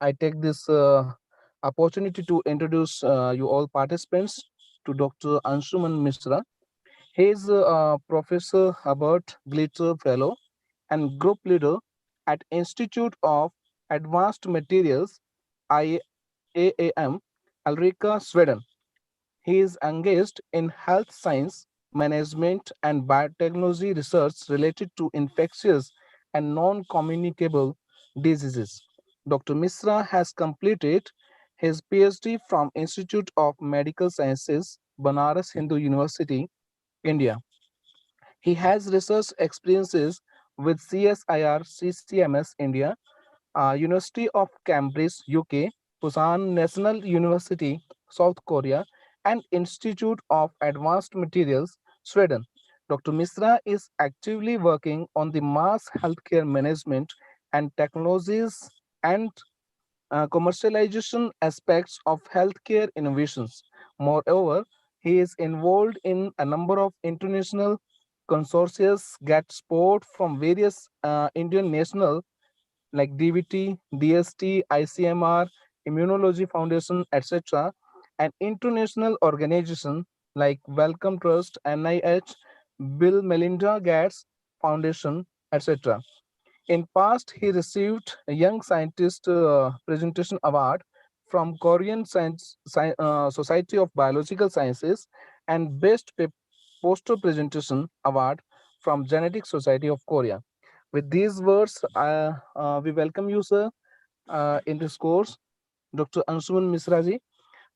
I take this opportunity to introduce you all participants to Dr. Anshuman Mishra. He is Professor Herbert Glitter Fellow and Group Leader at Institute of Advanced Materials IAAM, Ulrika, Sweden. He is engaged in health science, management, and biotechnology research related to infectious and non communicable diseases. Dr. Misra has completed his PhD from Institute of Medical Sciences, Banaras Hindu University, India. He has research experiences with CSIR CCMS India, University of Cambridge, UK, Busan National University, South Korea, and Institute of Advanced Materials, Sweden. Dr. Misra is actively working on the mass healthcare management and technologies and commercialization aspects of healthcare innovations. Moreover, he is involved in a number of international consortia, get support from various Indian national like DVT, DST, ICMR, Immunology Foundation, etc., and international organizations like Wellcome Trust, NIH, Bill Melinda Gates Foundation, etc. In past, he received a Young Scientist Presentation Award from Korean Society of Biological Sciences and Poster Presentation Award from Genetic Society of Korea. With these words, we welcome you, sir, in this course, Dr. Anshuman Misraji.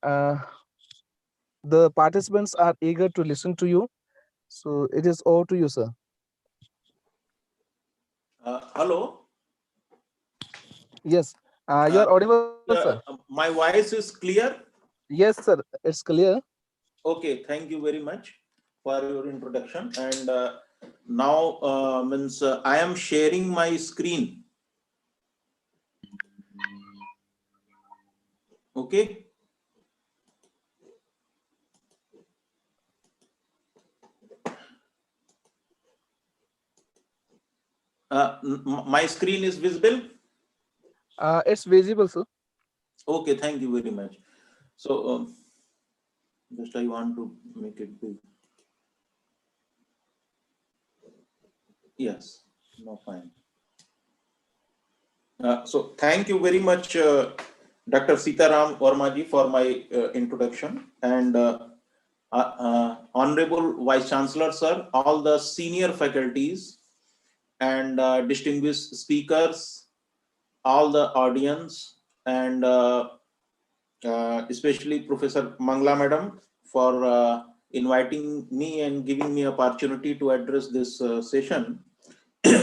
Uh, the participants are eager to listen to you, so it is all to you, sir. Hello. Yes, you are audible, sir. My voice is clear. Yes, sir, it's clear. Okay, thank you very much for your introduction. And now means I am sharing my screen. Okay. My screen is visible. It's visible, sir. Okay, thank you very much. So just I want to make it big. Yes, no fine. So thank you very much, Dr. Sitaram Ormaji, for my introduction, and Honorable Vice Chancellor, sir, all the senior faculties and distinguished speakers, all the audience, and especially Professor Mangla Madam for inviting me and giving me opportunity to address this session,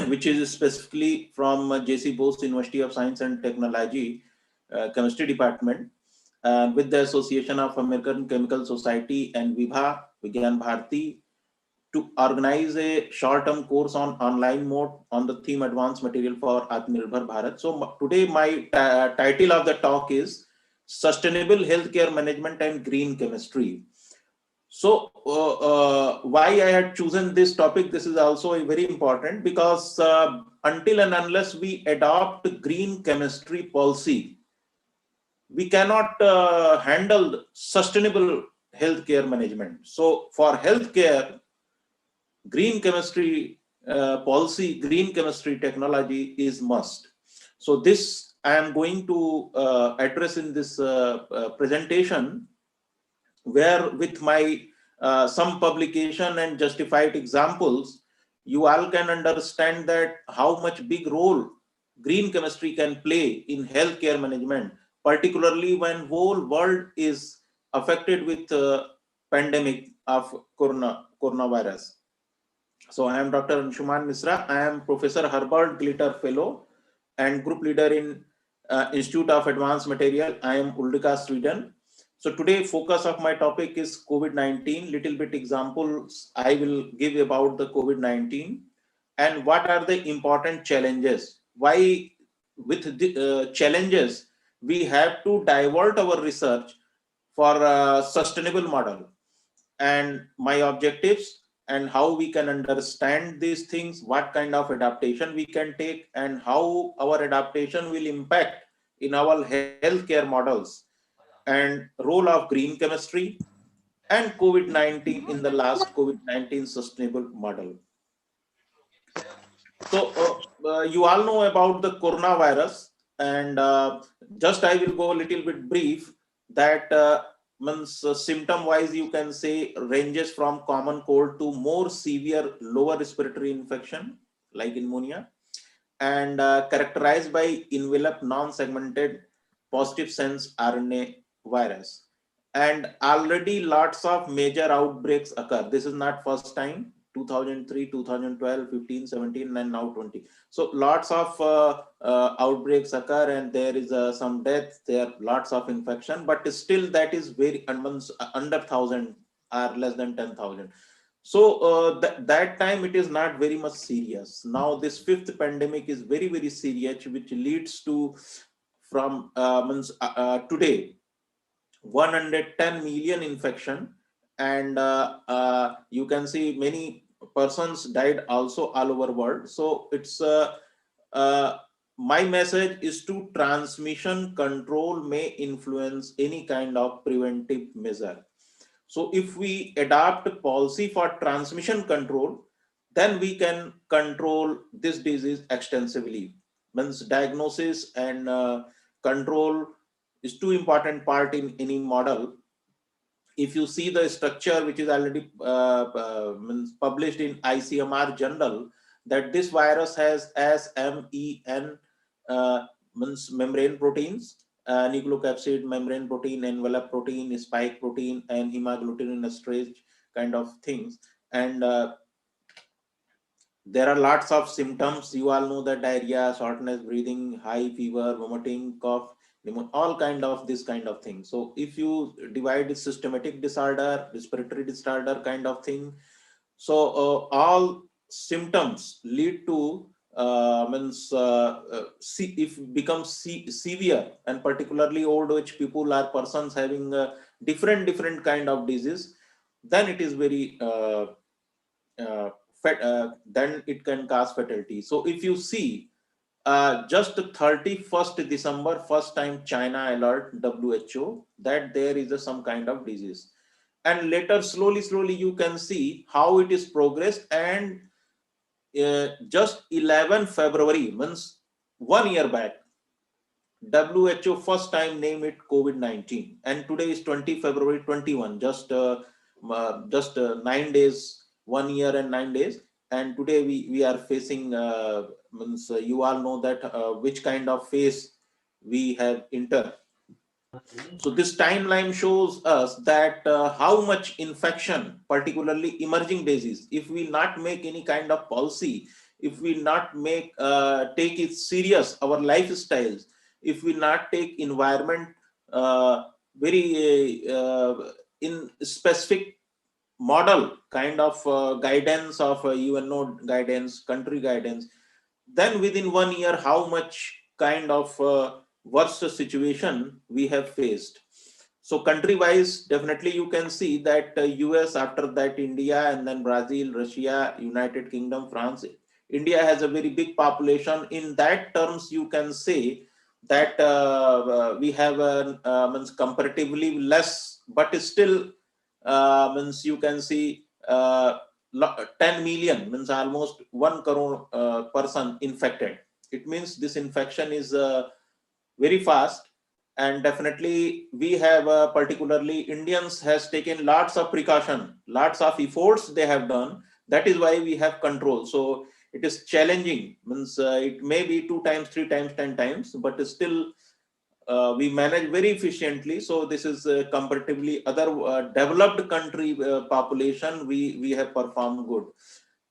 which is specifically from JC Bose University of Science and Technology, Chemistry Department, with the Association of American Chemical Society and Vibha Vigyan Bharati, to organize a short-term course on online mode on the theme Advanced Material for Aatmanirbhar Bharat. So today my title of the talk is Sustainable Healthcare Management and Green Chemistry. So why I had chosen this topic, this is also a very important, because until and unless we adopt green chemistry policy, we cannot handle sustainable healthcare management. So for healthcare, green chemistry policy, green chemistry technology is must. So this I am going to address in this presentation, where with my some publication and justified examples, you all can understand that how much big role green chemistry can play in healthcare management, particularly when whole world is affected with pandemic of coronavirus. So I am Dr. Anshuman Misra. I am Professor Herbert Glitter Fellow and Group Leader in Institute of Advanced Material. I am Ulrika, Sweden. So today focus of my topic is COVID-19. Little bit examples I will give about the COVID-19 and what are the important challenges. Why with the challenges we have to divert our research for a sustainable model, and my objectives and how we can understand these things, what kind of adaptation we can take, and how our adaptation will impact in our healthcare models, and role of green chemistry and COVID-19 in the last COVID-19 sustainable model. So you all know about the coronavirus, and just I will go a little bit brief that means symptom wise you can say ranges from common cold to more severe lower respiratory infection like pneumonia, and characterized by enveloped non-segmented positive sense RNA virus. And already lots of major outbreaks occur. This is not first time. 2003, 2012, 15, 17, and now 20. So lots of outbreaks occur, and there is some death. There are lots of infection, but still that is very under 1,000 or less than 10,000. So that time it is not very much serious. Now this fifth pandemic is very very serious, which leads to from today 110 million infection, and you can see many persons died also all over world. So it's uh, my message is to transmission control may influence any kind of preventive measure. So if we adopt a policy for transmission control, then we can control this disease extensively. Means diagnosis and control is two important part in any model. If you see the structure which is already published in ICMR journal, that this virus has SMEN, means membrane proteins, nucleocapsid membrane protein, envelope protein, spike protein, and hemagglutinin esterase kind of things. And there are lots of symptoms. You all know that diarrhea, shortness, breathing, high fever, vomiting, cough, all kind of this kind of thing. So if you divide it systematic disorder, respiratory disorder kind of thing, so all symptoms lead to if becomes severe, and particularly old age people or persons having different kind of disease, then it is very then it can cause fatality. So if you see just 31st December, first time China alert WHO that there is some kind of disease, and later slowly you can see how it is progressed. And just 11 February means 1 year back, WHO first time named it COVID-19, and today is 20 February 21, just 9 days, 1 year and 9 days. And today we are facing you all know that which kind of phase we have entered. So this timeline shows us that how much infection, particularly emerging disease, if we not make any kind of policy, if we not make take it serious, our lifestyles, if we not take environment very in specific model kind of guidance of UNO guidance, country guidance, then within 1 year, how much kind of worst situation we have faced. So country wise, definitely you can see that US, after that India, and then Brazil, Russia, United Kingdom, France. India has a very big population. In that terms, you can say that we have means comparatively less, but still means you can see 10 million means almost 1 crore person infected. It means this infection is very fast, and definitely we have particularly Indians has taken lots of precaution, lots of efforts they have done. That is why we have control. So it is challenging, means it may be 2 times, 3 times, 10 times, but still we manage very efficiently. So this is comparatively other developed country population, we have performed good.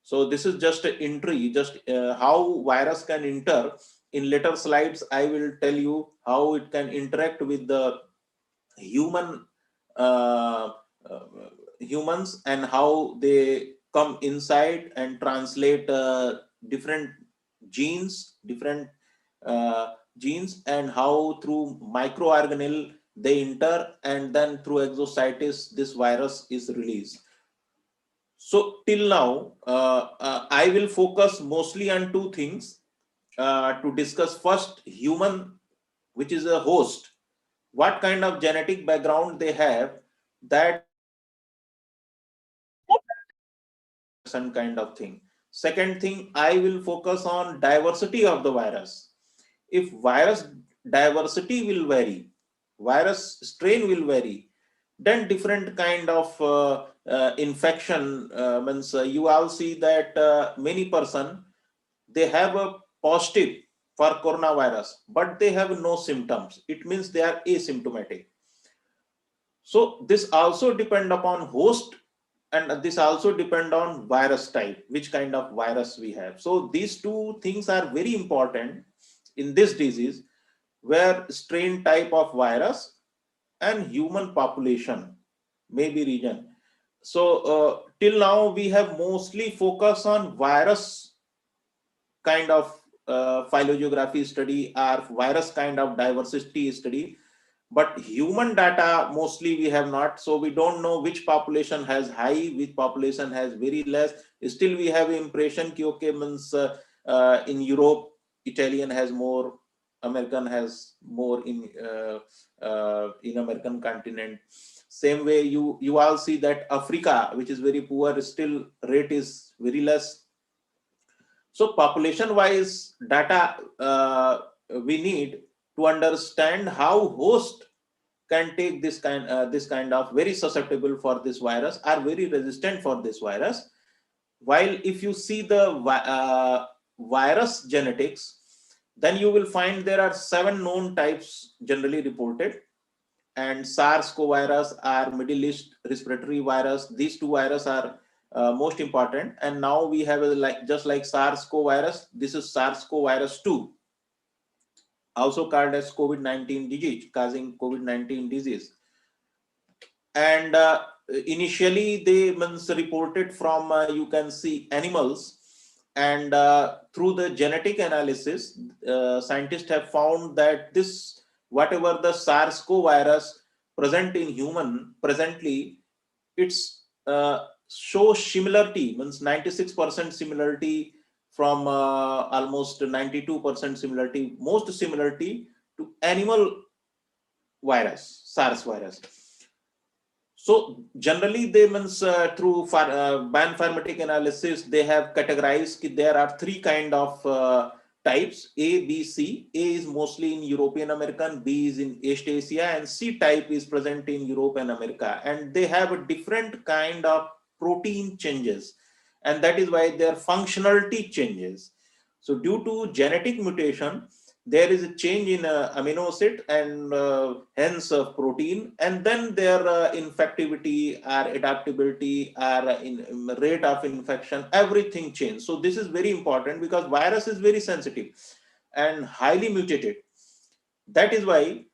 So this is just an entry, just how virus can enter. In later slides I will tell you how it can interact with the human uh, uh, humans, and how they come inside and translate different different uh, genes, and how through microorganelle they enter, and then through exocytes this virus is released. So till now I will focus mostly on two things to discuss. First, human which is a host, what kind of genetic background they have, that some kind of thing. Second thing, I will focus on diversity of the virus. If virus diversity will vary, virus strain will vary, then different kind of infection means you all see that many person, they have a positive for coronavirus, but they have no symptoms. It means they are asymptomatic. So this also depend upon host, and this also depend on virus type, which kind of virus we have. So these two things are very important in this disease, where strain type of virus and human population may be region. So till now we have mostly focused on virus kind of phylogeography study or virus kind of diversity study, but human data mostly we have not. So we don't know which population has high, which population has very less. Still we have impression ki okay means in Europe Italian has more, American has more in American continent. Same way you all see that Africa, which is very poor, still rate is very less. So population wise data we need to understand how host can take this kind of very susceptible for this virus, are very resistant for this virus. While if you see the virus genetics, then you will find there are 7 known types generally reported, and SARS-CoV virus are Middle East respiratory virus. These two viruses are most important. And now we have a, like just like SARS-CoV virus, this is SARS-CoV virus 2, also called as COVID-19 disease, causing COVID-19 disease. And initially they means reported from you can see animals, and through the genetic analysis scientists have found that this whatever the SARS-CoV virus present in human presently, it's shows similarity, means 96% similarity from almost 92% similarity, most similarity to animal virus, SARS virus. So generally they means through bioinformatic analysis, they have categorized there are 3 kind of types: A, B, C. A is mostly in European American, B is in East Asia, and C type is present in Europe and America. And they have a different kind of protein changes, and that is why their functionality changes. So due to genetic mutation, there is a change in amino acid and hence protein, and then their infectivity or adaptability or in rate of infection, everything change. So this is very important because virus is very sensitive and highly mutated. That is why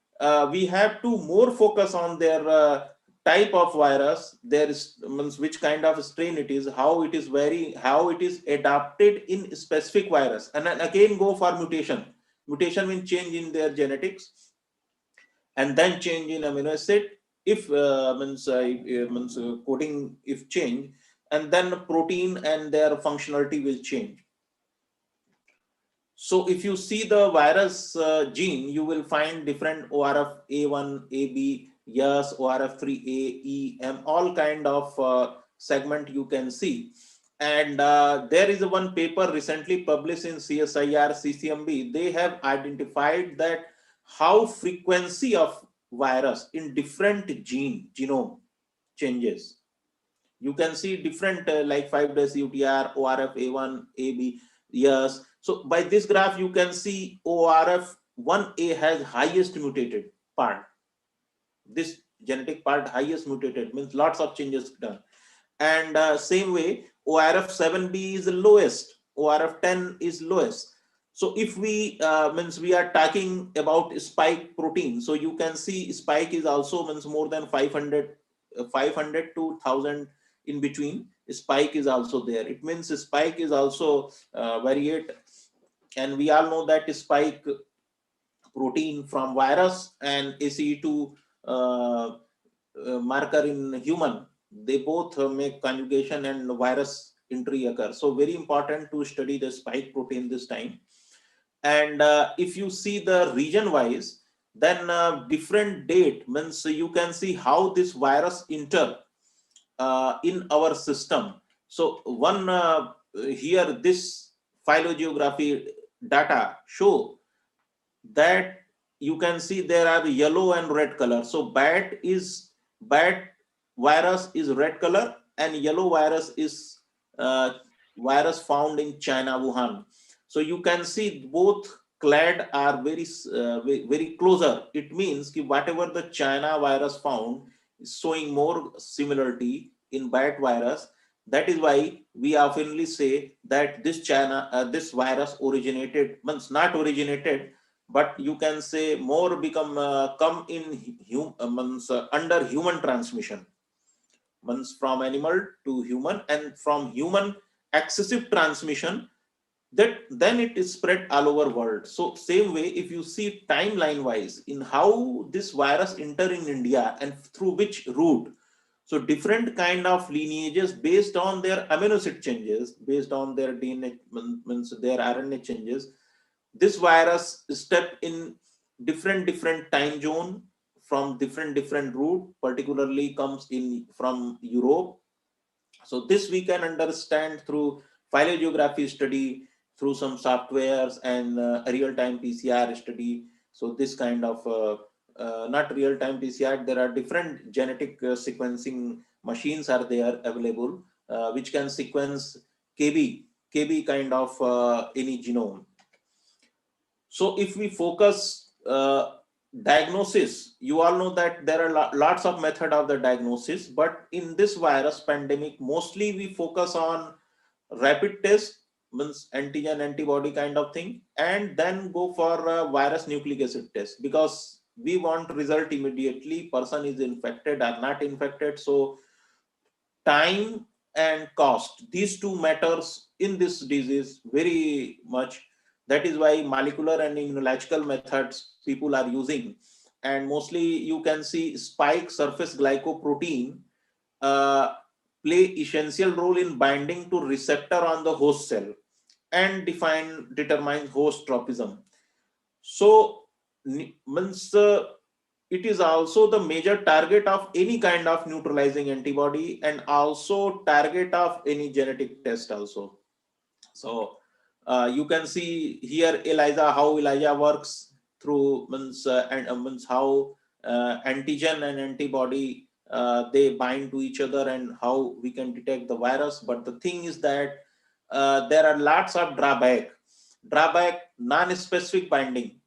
we have to more focus on their type of virus, there is means which kind of strain it is, how it is very, how it is adapted in specific virus, and then again go for mutation. Mutation means change in their genetics, and then change in amino acid. If means coding if change, and then protein and their functionality will change. So if you see the virus gene, you will find different ORF A1, AB, yes, ORF3A, E, M, all kind of segment you can see. And there is one paper recently published in CSIR CCMB. They have identified that how frequency of virus in different genome changes. You can see different like 5 days UTR, ORF A1, AB, yes. So by this graph, you can see ORF 1A has highest mutated part. This genetic part highest mutated means lots of changes done. And same way, ORF 7B is the lowest, ORF 10 is lowest. So if we means we are talking about spike protein, so you can see spike is also means more than 500 to 1000 in between. Spike is also there. It means spike is also variate, and we all know that spike protein from virus and ACE2 marker in human, they both make conjugation and virus entry occur. So very important to study the spike protein this time. And if you see the region wise, Then different date means you can see how this virus enter in our system. So one here this phylogeography data show that you can see there are yellow and red color. So bat virus is red color, and yellow virus is uh, virus found in China, Wuhan. So you can see both clade are very closer. It means that whatever the China virus found is showing more similarity in bat virus. That is why we oftenly say that this virus originated, means not originated, but you can say more become come in under human transmission, means from animal to human, and from human excessive transmission, that then it is spread all over world. So same way, if you see timeline wise in how this virus enter in India and through which route, so different kind of lineages based on their amino acid changes, based on their DNA, means their RNA changes, this virus step in different time zone from different route, particularly comes in from Europe. So this we can understand through phylogeography study, through some softwares and real-time PCR study. So this kind of not real-time PCR, there are different genetic sequencing machines are there available, which can sequence kb kind of any genome. So if we focus diagnosis, you all know that there are lots of method of the diagnosis, but in this virus pandemic, mostly we focus on rapid test, means antigen antibody kind of thing, and then go for a virus nucleic acid test, because we want result immediately, person is infected or not infected. So time and cost, these two matters in this disease very much. That is why molecular and immunological methods people are using, and mostly you can see spike surface glycoprotein uh, play essential role in binding to receptor on the host cell and determine host tropism. So means it is also the major target of any kind of neutralizing antibody, and also target of any genetic test also. So you can see here ELISA, how ELISA works through, means and means how antigen and antibody they bind to each other, and how we can detect the virus. But the thing is that there are lots of drawback, non-specific binding.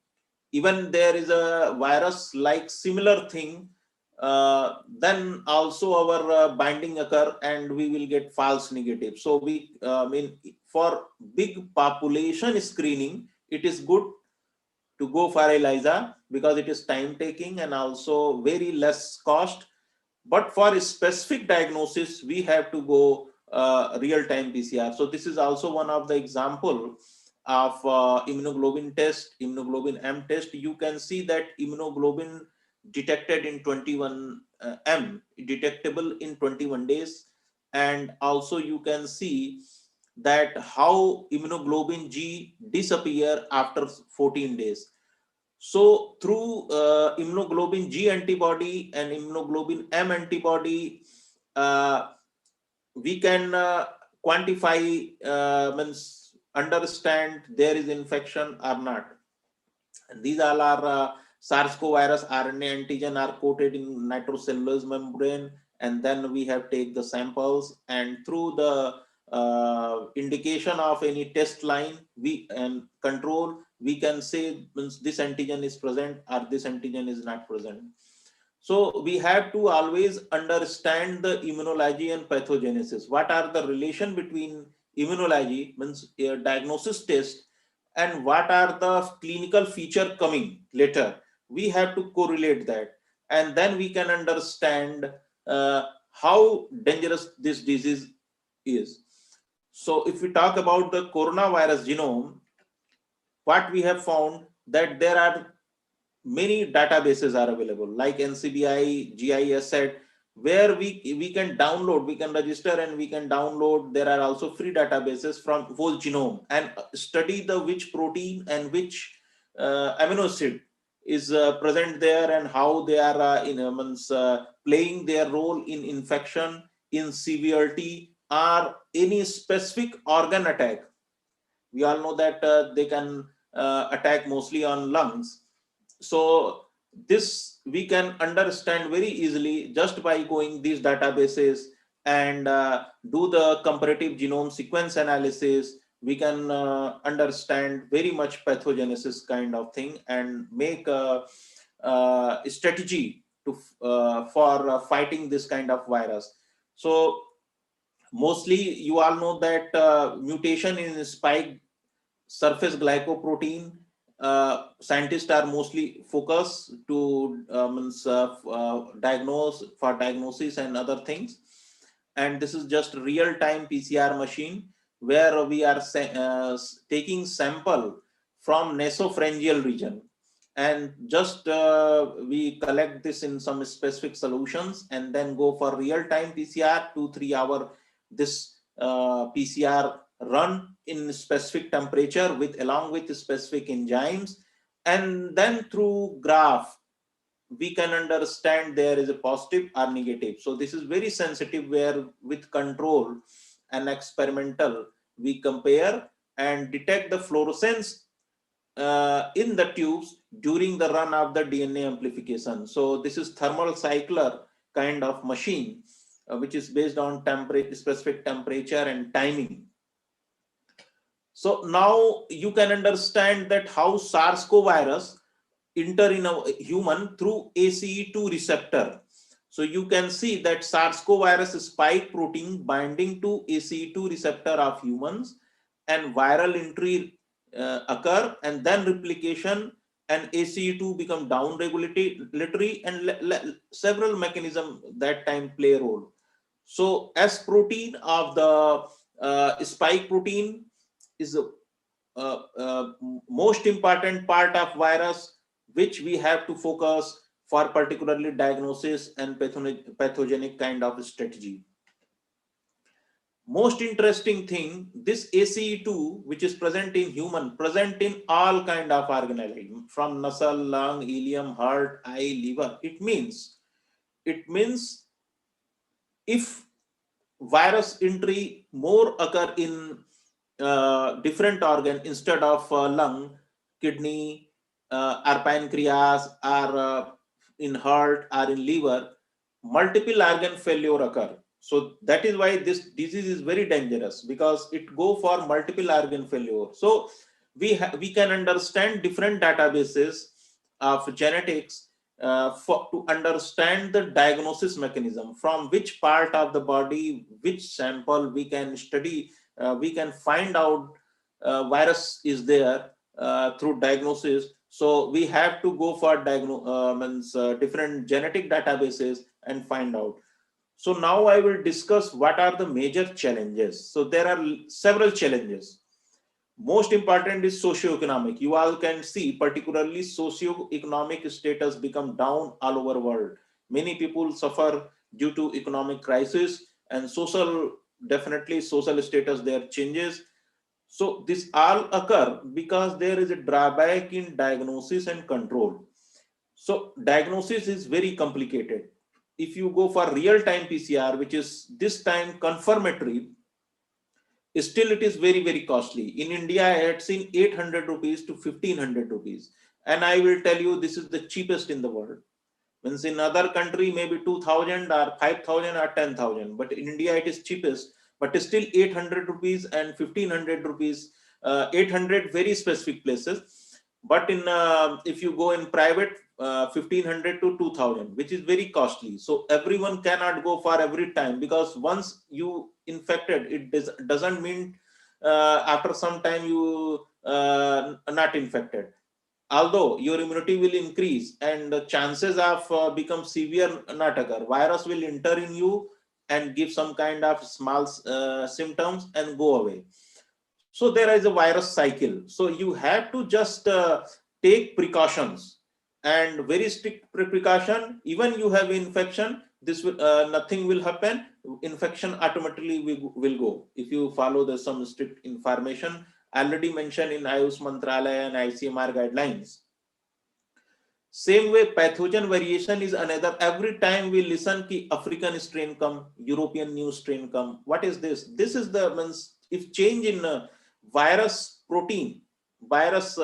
Even there is a virus like similar thing, then also our binding occur, and we will get false negative. So we mean for big population screening, it is good to go for ELISA, because it is time taking and also very less cost. But for a specific diagnosis, we have to go real-time PCR. So this is also one of the example of immunoglobulin test, immunoglobulin M test. You can see that immunoglobulin detected in 21 M, detectable in 21 days. And also you can see that how immunoglobulin G disappear after 14 days. So through immunoglobulin G antibody and immunoglobulin M antibody, uh, we can quantify, means understand there is infection or not. And these all are SARS-CoV virus RNA antigen are coated in nitrocellulose membrane, and then we have take the samples, and through the indication of any test line we and control, we can say, means this antigen is present or this antigen is not present. So we have to always understand the immunology and pathogenesis. What are the relation between immunology, means a diagnosis test, and what are the clinical feature coming later? We have to correlate that, and then we can understand how dangerous this disease is. So if we talk about the coronavirus genome, what we have found that there are many databases are available, like NCBI, GIS set, where we can download, we can register and we can download. There are also free databases from whole genome, and study the which protein and which amino acid is present there, and how they are playing their role in infection, in severity, or any specific organ attack. We all know that they can attack mostly on lungs. So this we can understand very easily just by going these databases and do the comparative genome sequence analysis. We can understand very much pathogenesis kind of thing and make a strategy to for fighting this kind of virus. So mostly you all know that mutation in spike surface glycoprotein, scientists are mostly focused to diagnose for diagnosis and other things. And this is just real-time PCR machine where we are taking sample from nasopharyngeal region, and just we collect this in some specific solutions and then go for real-time PCR, 2-3 hour this PCR run in specific temperature with along with specific enzymes, and then through graph we can understand there is a positive or negative. So this is very sensitive, where with control and experimental we compare and detect the fluorescence in the tubes during the run of the DNA amplification. So this is thermal cycler kind of machine which is based on temperature, specific temperature and timing. So now you can understand that how SARS-CoV virus enter in a human through ACE2 receptor. So you can see that SARS-CoV virus spike protein binding to ACE2 receptor of humans, and viral entry occur, and then replication, and ACE2 become down regulatory, and several mechanisms that time play a role. So S protein of the spike protein is a most important part of virus which we have to focus for particularly diagnosis and pathogenic kind of strategy. Most interesting thing, this ACE2 which is present in human, present in all kind of organelle from nasal, lung, ileum, heart, eye, liver. It means if virus entry more occur in different organ instead of lung, kidney, or pancreas, or in heart or in liver, multiple organ failure occur. So that is why this disease is very dangerous, because it go for multiple organ failure. So we can understand different databases of genetics to understand the diagnosis mechanism, from which part of the body, which sample we can study, we can find out virus is there through diagnosis. So we have to go for different genetic databases and find out. So now I will discuss what are the major challenges. So there are several challenges. Most important is socio-economic. You all can see particularly socio-economic status become down all over world. Many people suffer due to economic crisis, and social, definitely social status there changes. So this all occur because there is a drawback in diagnosis and control. So diagnosis is very complicated. If you go for real-time PCR, which is this time confirmatory, still it is very, very costly. In India, I had seen 800 rupees to 1500 rupees. And I will tell you, this is the cheapest in the world. Means in other country, maybe 2000 or 5000 or 10,000. But in India, it is cheapest. But still 800 rupees and 1500 rupees, 800 very specific places. But in if you go in private, 1500 to 2000, which is very costly. So everyone cannot go for every time, because once you infected, it doesn't mean after some time you not infected. Although your immunity will increase and the chances of become severe not occur, virus will enter in you and give some kind of small symptoms and go away. So there is a virus cycle. So you have to just take precautions, and very strict precaution. Even you have infection, this will nothing will happen. Infection automatically will go if you follow the some strict information already mentioned in Ayush Mantralaya and ICMR guidelines. Same way, pathogen variation is another. Every time we listen ki African strain come, European new strain come. What is this? This is the means if change in virus protein, virus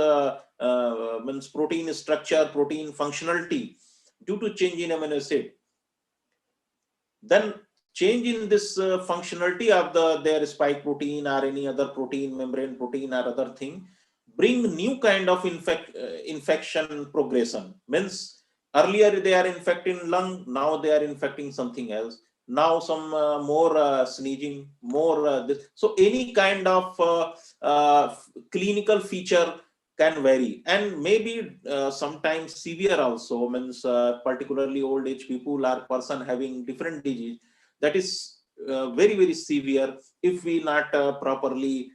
means protein structure, protein functionality due to change in amino acid, then change in this functionality of their spike protein or any other protein, membrane protein or other thing, bring new kind of infection progression. Means earlier they are infecting lung, now they are infecting something else. Now some more sneezing, more this. So any kind of clinical feature can vary, and maybe sometimes severe also. Means particularly old age people or person having different disease, that is very severe if we not properly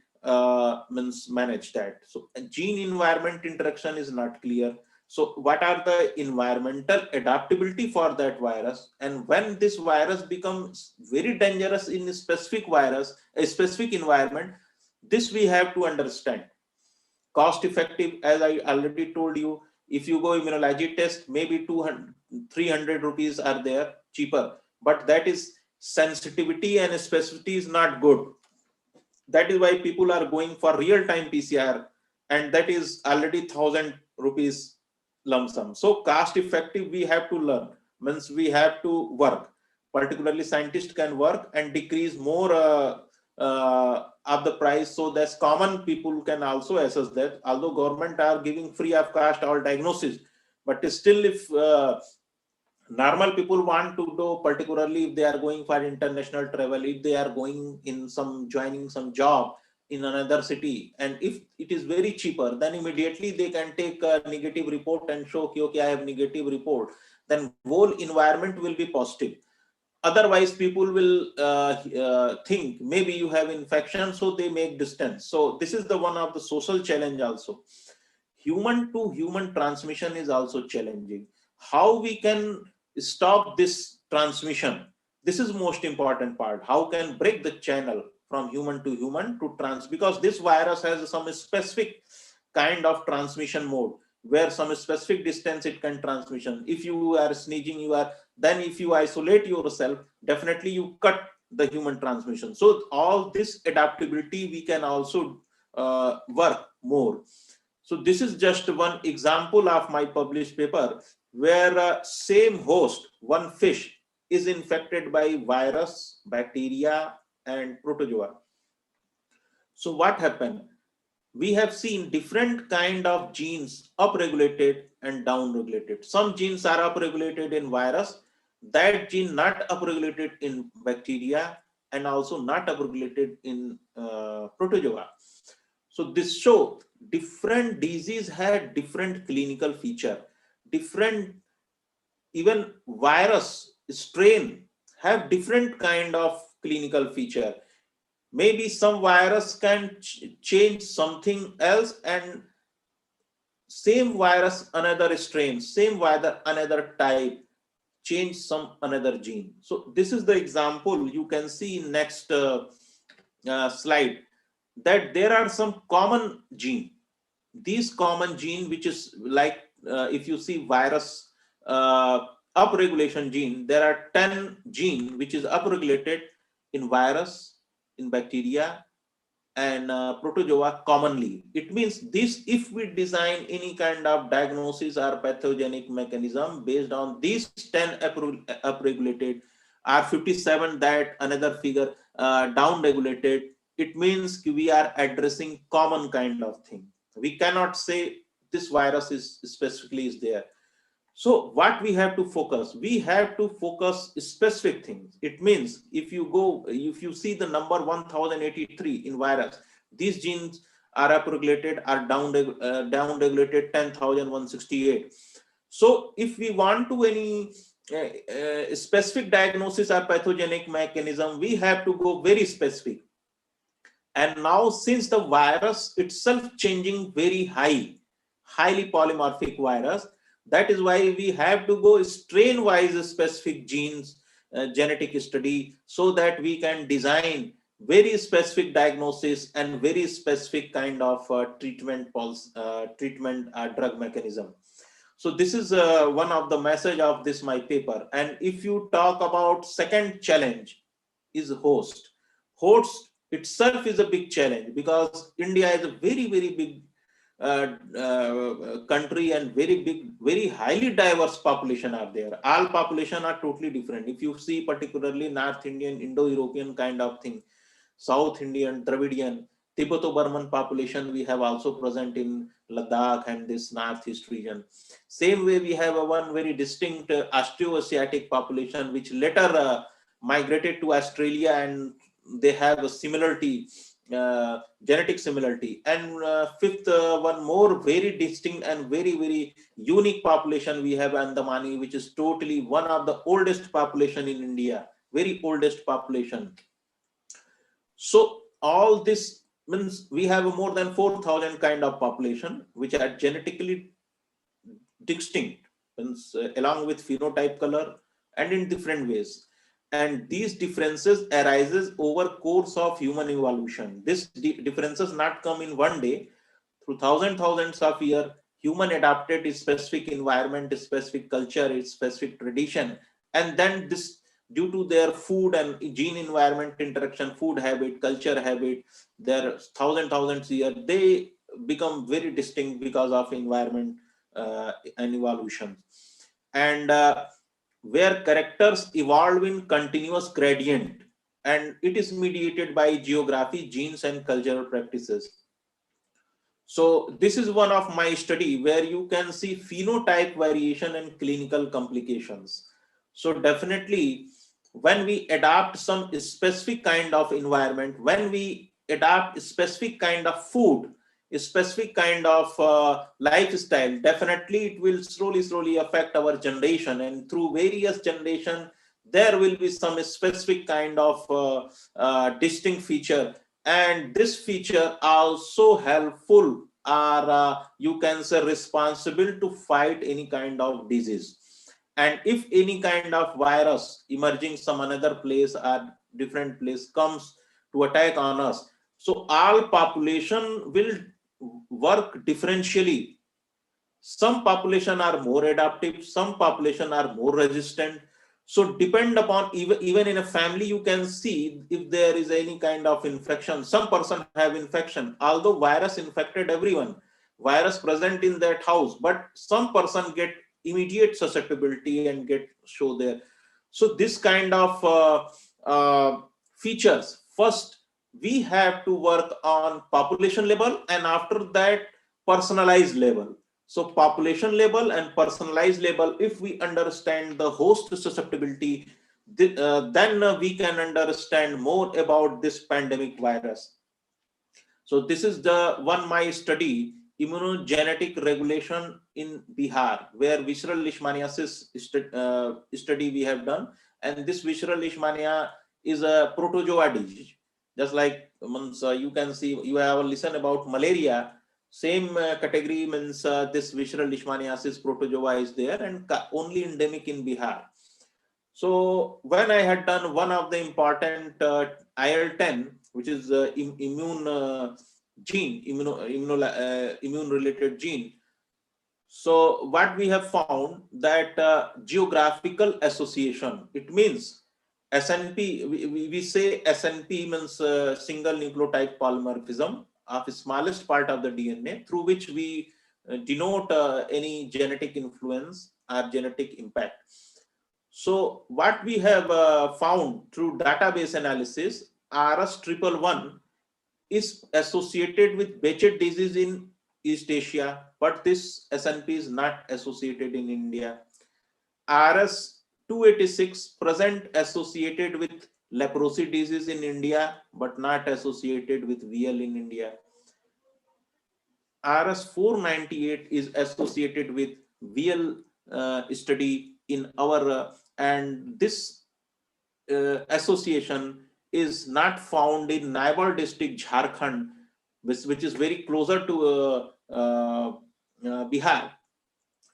means manage that. So gene environment interaction is not clear. So what are the environmental adaptability for that virus, and when this virus becomes very dangerous in a specific virus, a specific environment, this we have to understand. Cost effective, as I already told you, if you go immunology test, maybe 200 300 rupees are there cheaper, but that is sensitivity and specificity is not good. That is why people are going for real time PCR, and that is already 1,000 rupees lump sum. So cost effective we have to learn, means we have to work. Particularly scientists can work and decrease more of the price, so that common people can also assess that. Although government are giving free of cost all diagnosis, but still if normal people want to do, particularly if they are going for international travel, if they are going in some joining some job in another city, and if it is very cheaper, then immediately they can take a negative report and show okay, okay, I have negative report, then whole environment will be positive. Otherwise people will think maybe you have infection, so they make distance. So this is the one of the social challenge also. Human to human transmission is also challenging. How we can stop this transmission, this is most important part. How can break the channel from human to human to trans, because this virus has some specific kind of transmission mode, where some specific distance it can transmission. If you are sneezing, you are, then if you isolate yourself, definitely you cut the human transmission. So all this adaptability we can also work more. So this is just one example of my published paper, where same host, one fish, is infected by virus, bacteria, and protozoa. So what happened? We have seen different kind of genes upregulated and downregulated. Some genes are upregulated in virus, that gene not upregulated in bacteria, and also not upregulated in protozoa. So this show different disease had different clinical feature, different, even virus strain have different kind of clinical feature. Maybe some virus can change something else, and same virus another strain, same virus another type, change some another gene. So this is the example you can see in next slide, that there are some common gene. These common gene, which is like if you see virus upregulation gene, there are 10 gene which is upregulated in virus, in bacteria, and protozoa commonly. It means this, if we design any kind of diagnosis or pathogenic mechanism based on these 10 upregulated, or 57 that another figure down regulated, it means we are addressing common kind of thing. We cannot say this virus is specifically is there. So what we have to focus, we have to focus specific things. It means if you go, if you see the number 1083 in virus, these genes are upregulated, are down regulated 10,168. So if we want to any specific diagnosis or pathogenic mechanism, we have to go very specific. And now since the virus itself changing very highly polymorphic virus, that is why we have to go strain wise specific genes genetic study, so that we can design very specific diagnosis and very specific kind of treatment drug mechanism. So this is one of the message of this my paper. And if you talk about second challenge is host. Host itself is a big challenge because India is a very big country and very big, very highly diverse population are there. All population are totally different. If you see particularly North Indian, Indo-European kind of thing, South Indian, Dravidian, Tibeto-Burman population we have also present in Ladakh and this Northeast region. Same way we have a one very distinct Austroasiatic population which later migrated to Australia, and they have a similarity, genetic similarity. And fifth, one more very distinct and very unique population we have Andamani, which is totally one of the oldest population in India, very oldest population. So all this means we have a more than 4,000 kind of population which are genetically distinct, means along with phenotype, color, and in different ways. And these differences arises over course of human evolution. These differences not come in one day. Through thousands of years, human adapted its specific environment, its specific culture, its specific tradition, and then this, due to their food and gene environment interaction, food habit, culture habit, their thousands years, they become very distinct because of environment and evolution. And where characters evolve in continuous gradient, and it is mediated by geography, genes, and cultural practices. So this is one of my study where you can see phenotype variation and clinical complications. So definitely when we adapt some specific kind of environment, when we adapt a specific kind of food, a specific kind of lifestyle, definitely it will slowly affect our generation, and through various generation there will be some specific kind of distinct feature, and this feature also helpful or you can say responsible to fight any kind of disease. And if any kind of virus emerging some another place or different place comes to attack on us, so all population will work differentially. Some population are more adaptive, some population are more resistant. So depend upon, even in a family you can see if there is any kind of infection, some person have infection, although virus infected everyone, virus present in that house, but some person get immediate susceptibility and get show there. So this kind of features, first we have to work on population level, and after that personalized level. So population level and personalized level, if we understand the host susceptibility, then we can understand more about this pandemic virus. So this is the one my study, immunogenetic regulation in Bihar, where visceral leishmaniasis study we have done. And this visceral leishmania is a protozoa disease. Just like you can see, you have listened about malaria, same category means this visceral leishmaniasis protozoa is there and only endemic in Bihar. So when I had done one of the important IL-10, which is immune gene, immune related gene. So what we have found that geographical association, it means SNP, we say SNP means single nucleotide polymorphism of the smallest part of the DNA, through which we denote any genetic influence or genetic impact. So what we have found through database analysis, RS111 is associated with Behcet disease in East Asia, but this SNP is not associated in India. RS286 present associated with leprosy disease in India, but not associated with VL in India. RS498 is associated with VL study in our, and this association is not found in Naibar district, Jharkhand, which is very closer to Bihar.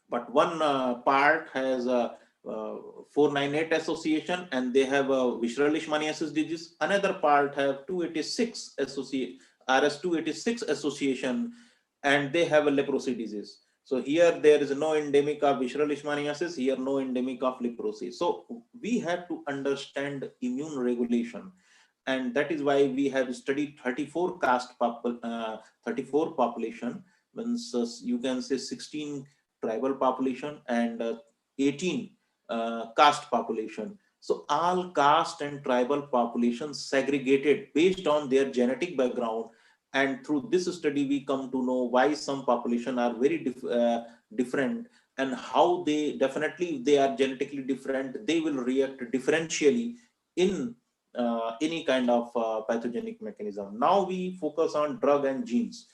But one part has a 498 association, and they have a visceral leishmaniasis disease. Another part have 286 associate, RS286 association, and they have a leprosy disease. So here there is no endemic of visceral leishmaniasis, here no endemic of leprosy. So we have to understand immune regulation, and that is why we have studied 34 34 population, means you can say 16 tribal population and 18 caste population. So all caste and tribal populations segregated based on their genetic background, and through this study we come to know why some population are very different, and how they definitely, if they are genetically different, they will react differentially in any kind of pathogenic mechanism. Now we focus on drug and genes.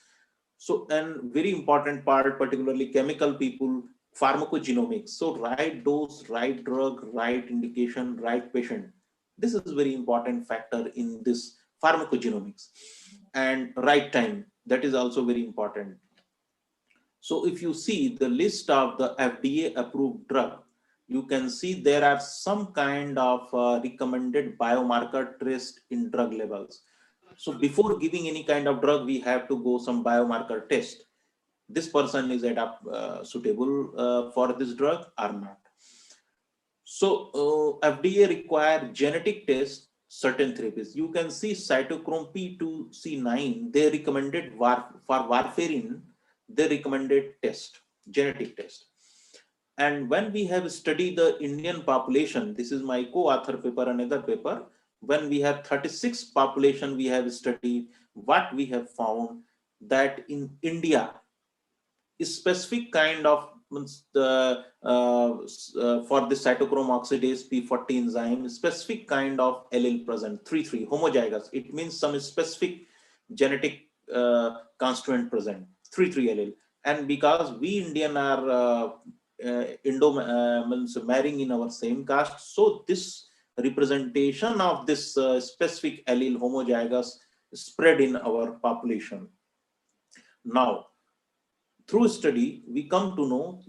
So, and very important part, particularly chemical people, pharmacogenomics. So, right dose, right drug, right indication, right patient. This is very important factor in this pharmacogenomics. And right time, that is also very important. So, if you see the list of the FDA approved drug, you can see there are some kind of recommended biomarker test in drug levels. So before giving any kind of drug, we have to go some biomarker test. This person is suitable for this drug or not. So FDA require genetic test certain therapies. You can see cytochrome P2C9. They recommended for warfarin. They recommended test, genetic test. And when we have studied the Indian population, this is my co-author paper, another paper. When we have 36 population, we have studied what we have found that in India, a specific kind of for the cytochrome oxidase P40 enzyme, specific kind of allele present, 3 homozygous. It means some specific genetic constituent present, 3 allele. And because we Indian are means marrying in our same caste, so this representation of this specific allele homozygous spread in our population. Now, through study, we come to know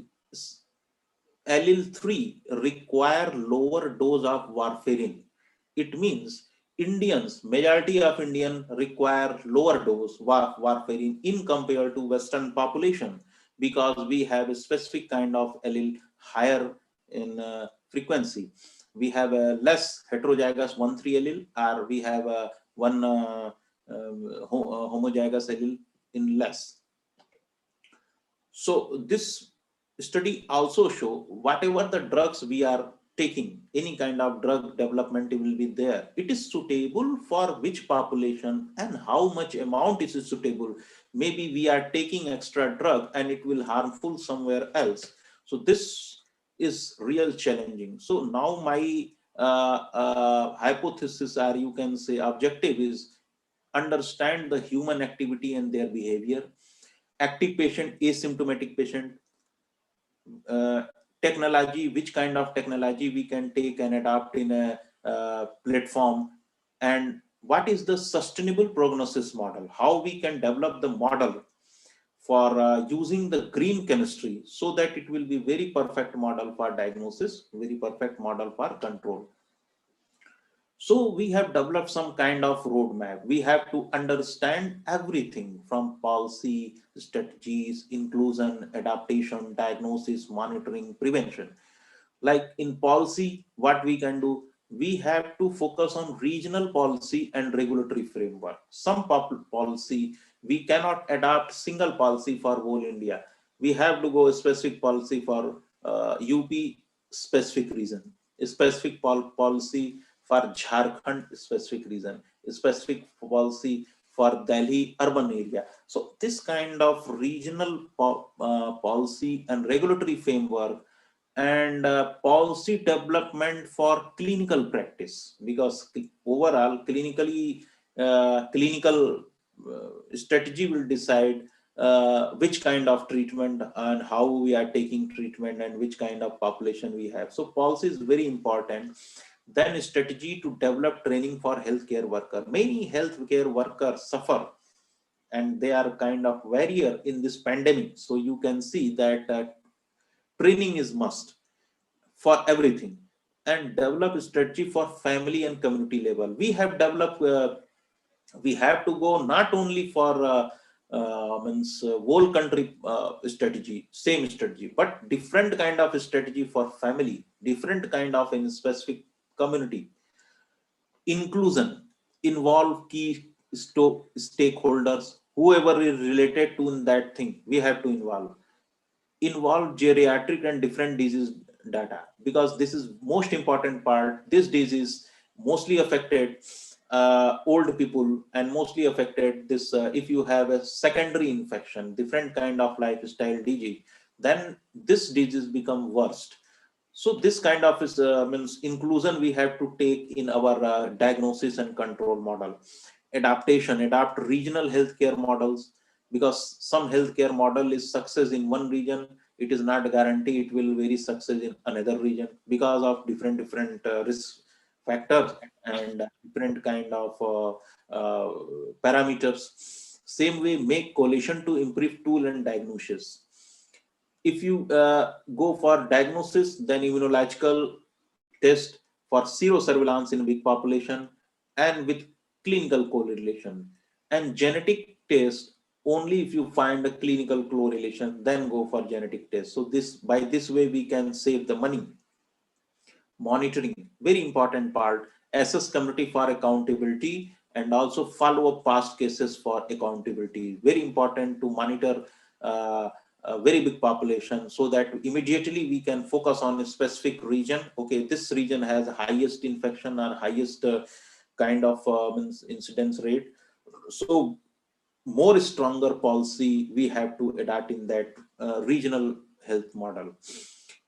allele 3 require lower dose of warfarin. It means Indians, majority of Indian require lower dose warfarin in compared to Western population, because we have a specific kind of allele higher in frequency. We have a less heterozygous 1,3 allele, or we have a one homozygous allele in less. So this study also show whatever the drugs we are taking, any kind of drug development will be there. It is suitable for which population and how much amount is suitable. Maybe we are taking extra drug and it will harmful somewhere else. So this is real challenging. So now my hypothesis, or you can say objective, is understand the human activity and their behavior, active patient, asymptomatic patient, uh, technology, which kind of technology we can take and adopt in a platform, and what is the sustainable prognosis model, how we can develop the model for using the green chemistry, so that it will be very perfect model for diagnosis, very perfect model for control. So we have developed some kind of roadmap. We have to understand everything from policy, strategies, inclusion, adaptation, diagnosis, monitoring, prevention. Like in policy, what we can do, we have to focus on regional policy and regulatory framework. Some policy, we cannot adopt single policy for whole India. We have to go a specific policy for UP specific reason, a specific policy for Jharkhand specific reason, a specific policy for Delhi urban area. So this kind of regional policy and regulatory framework, and policy development for clinical practice, because overall clinical strategy will decide which kind of treatment and how we are taking treatment and which kind of population we have. So policy is very important. Then strategy to develop training for healthcare worker. Many healthcare workers suffer and they are kind of warrior in this pandemic. So you can see that training is must for everything, and develop a strategy for family and community level. We have developed we have to go not only for means whole country strategy, same strategy, but different kind of strategy for family, different kind of in specific community. Inclusion involve key stakeholders, whoever is related to in that thing, we have to involve geriatric and different disease data, because this is most important part. This disease mostly affected old people, and mostly affected this if you have a secondary infection, different kind of lifestyle disease, then this disease become worst. So this kind of is means inclusion we have to take in our diagnosis and control model. Adaptation, adapt regional healthcare models, because some healthcare model is success in one region, it is not guarantee it will very success in another region, because of different risk factors and different kind of parameters. Same way, make coalition to improve tool and diagnosis. If you go for diagnosis, then immunological test for serosurveillance in big population and with clinical correlation, and genetic test only if you find a clinical correlation, then go for genetic test. So this, by this way we can save the money. Monitoring, very important part. Assess community for accountability, and also follow up past cases for accountability. Very important to monitor a very big population, so that immediately we can focus on a specific region. Okay, this region has highest infection or highest kind of incidence rate. So more stronger policy we have to adapt in that regional health model.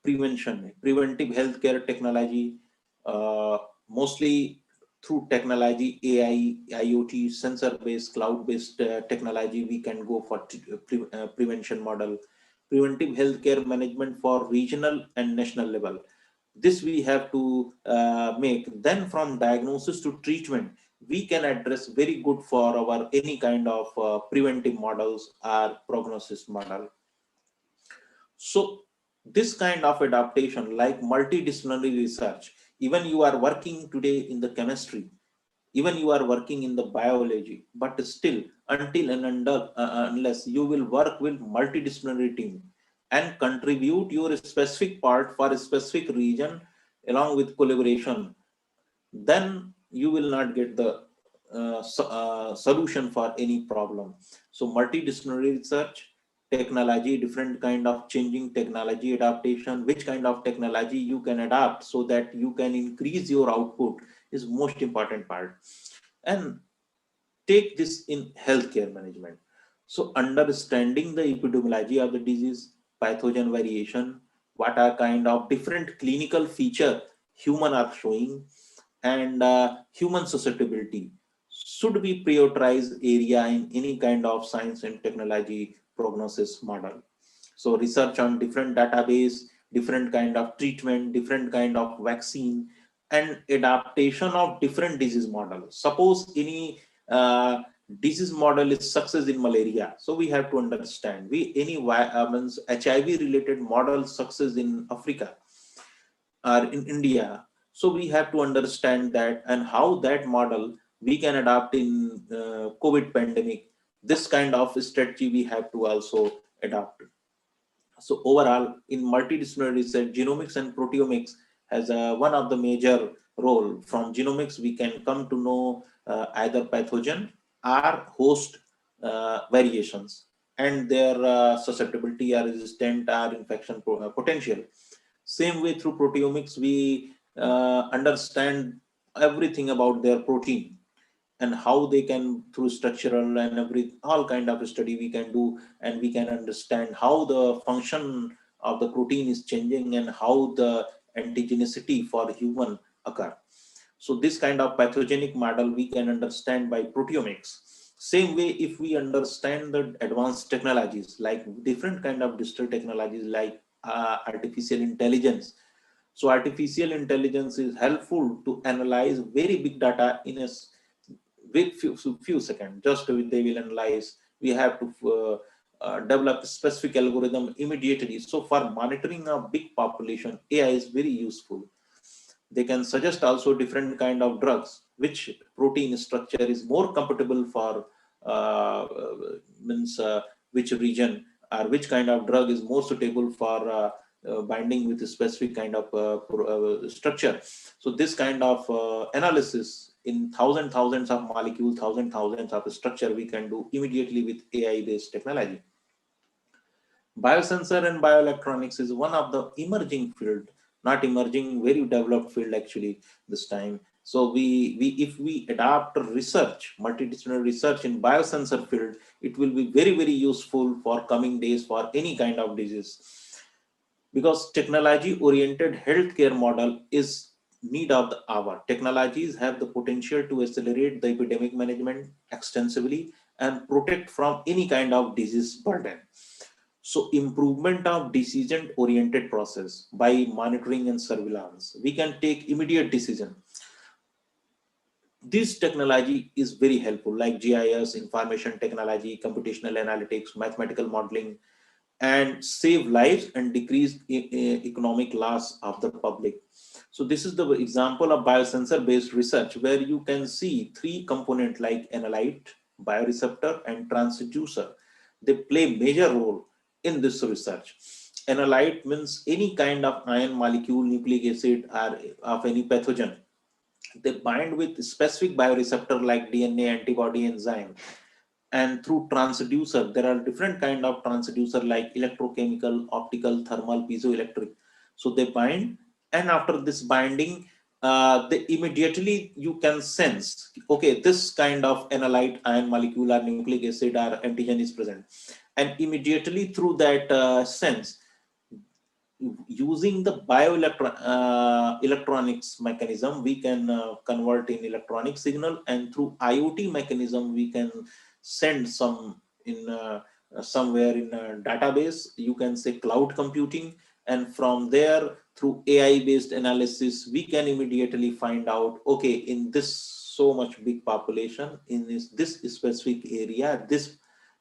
Preventive healthcare technology, mostly through technology, AI, IoT, sensor based, cloud based technology, we can go for prevention model. Preventive healthcare management for regional and national level, this we have to make. Then from diagnosis to treatment, we can address very good for our any kind of preventive models or prognosis model. So this kind of adaptation, like multidisciplinary research, even you are working today in the chemistry, even you are working in the biology, but still until and unless you will work with multidisciplinary team and contribute your specific part for a specific region along with collaboration, then you will not get the solution for any problem. So multidisciplinary research, technology, different kind of changing technology adaptation, which kind of technology you can adapt so that you can increase your output is most important part. And take this in healthcare management. So understanding the epidemiology of the disease, pathogen variation, what are kind of different clinical feature human are showing, and human susceptibility should be prioritized area in any kind of science and technology prognosis model. So research on different database, different kind of treatment, different kind of vaccine, and adaptation of different disease models. Suppose any disease model is success in malaria, so we have to understand we any means HIV related model success in Africa or in India. So we have to understand that, and how that model we can adapt in COVID pandemic. This kind of strategy we have to also adopt. So overall, in multidisciplinary research, genomics and proteomics has one of the major role. From genomics, we can come to know either pathogen or host variations and their susceptibility or resistant or infection potential. Same way through proteomics, we understand everything about their protein and how they can, through structural and every all kind of study we can do, and we can understand how the function of the protein is changing and how the antigenicity for human occur. So this kind of pathogenic model we can understand by proteomics. Same way, if we understand the advanced technologies like different kind of digital technologies like artificial intelligence. So artificial intelligence is helpful to analyze very big data in a with few seconds. Just they will analyze. We have to develop a specific algorithm immediately. So for monitoring a big population, AI is very useful. They can suggest also different kind of drugs, which protein structure is more compatible for means which region or which kind of drug is more suitable for binding with a specific kind of structure. So this kind of analysis in thousands of molecules, thousands of structure we can do immediately with AI based technology. Biosensor and bioelectronics is one of the emerging field, not emerging, very developed field actually this time. So we if we adopt research, multidisciplinary research in biosensor field, it will be very useful for coming days for any kind of disease, because technology oriented healthcare model is need of the hour. Technologies have the potential to accelerate the epidemic management extensively and protect from any kind of disease burden. So improvement of decision oriented process by monitoring and surveillance, we can take immediate decision. This technology is very helpful, like GIS, information technology, computational analytics, mathematical modeling, and save lives and decrease economic loss of the public. So this is the example of biosensor based research, where you can see three components like analyte, bioreceptor, and transducer. They play major role in this research. Analyte means any kind of ion molecule, nucleic acid, or of any pathogen. They bind with specific bioreceptor like DNA, antibody, enzyme. And through transducer, there are different kind of transducer like electrochemical, optical, thermal, piezoelectric. So they bind, and after this binding, they immediately you can sense, okay, this kind of analyte, ion molecule, or nucleic acid or antigen is present, and immediately through that sense, using the electronics mechanism, we can convert in electronic signal, and through IoT mechanism we can send some in somewhere in a database, you can say cloud computing, and from there through AI based analysis we can immediately find out, okay, in this so much big population in this specific area, this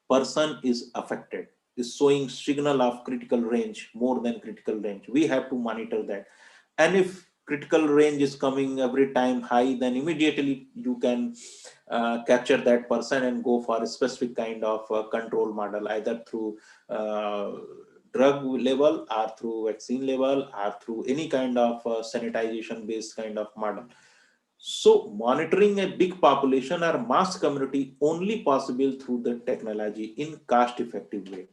person is affected, is showing signal of critical range, more than critical range. We have to monitor that. And if critical range is coming every time high, then immediately you can capture that person and go for a specific kind of control model, either through drug level or through vaccine level or through any kind of sanitization based kind of model. So monitoring a big population or mass community only possible through the technology in cost effective way.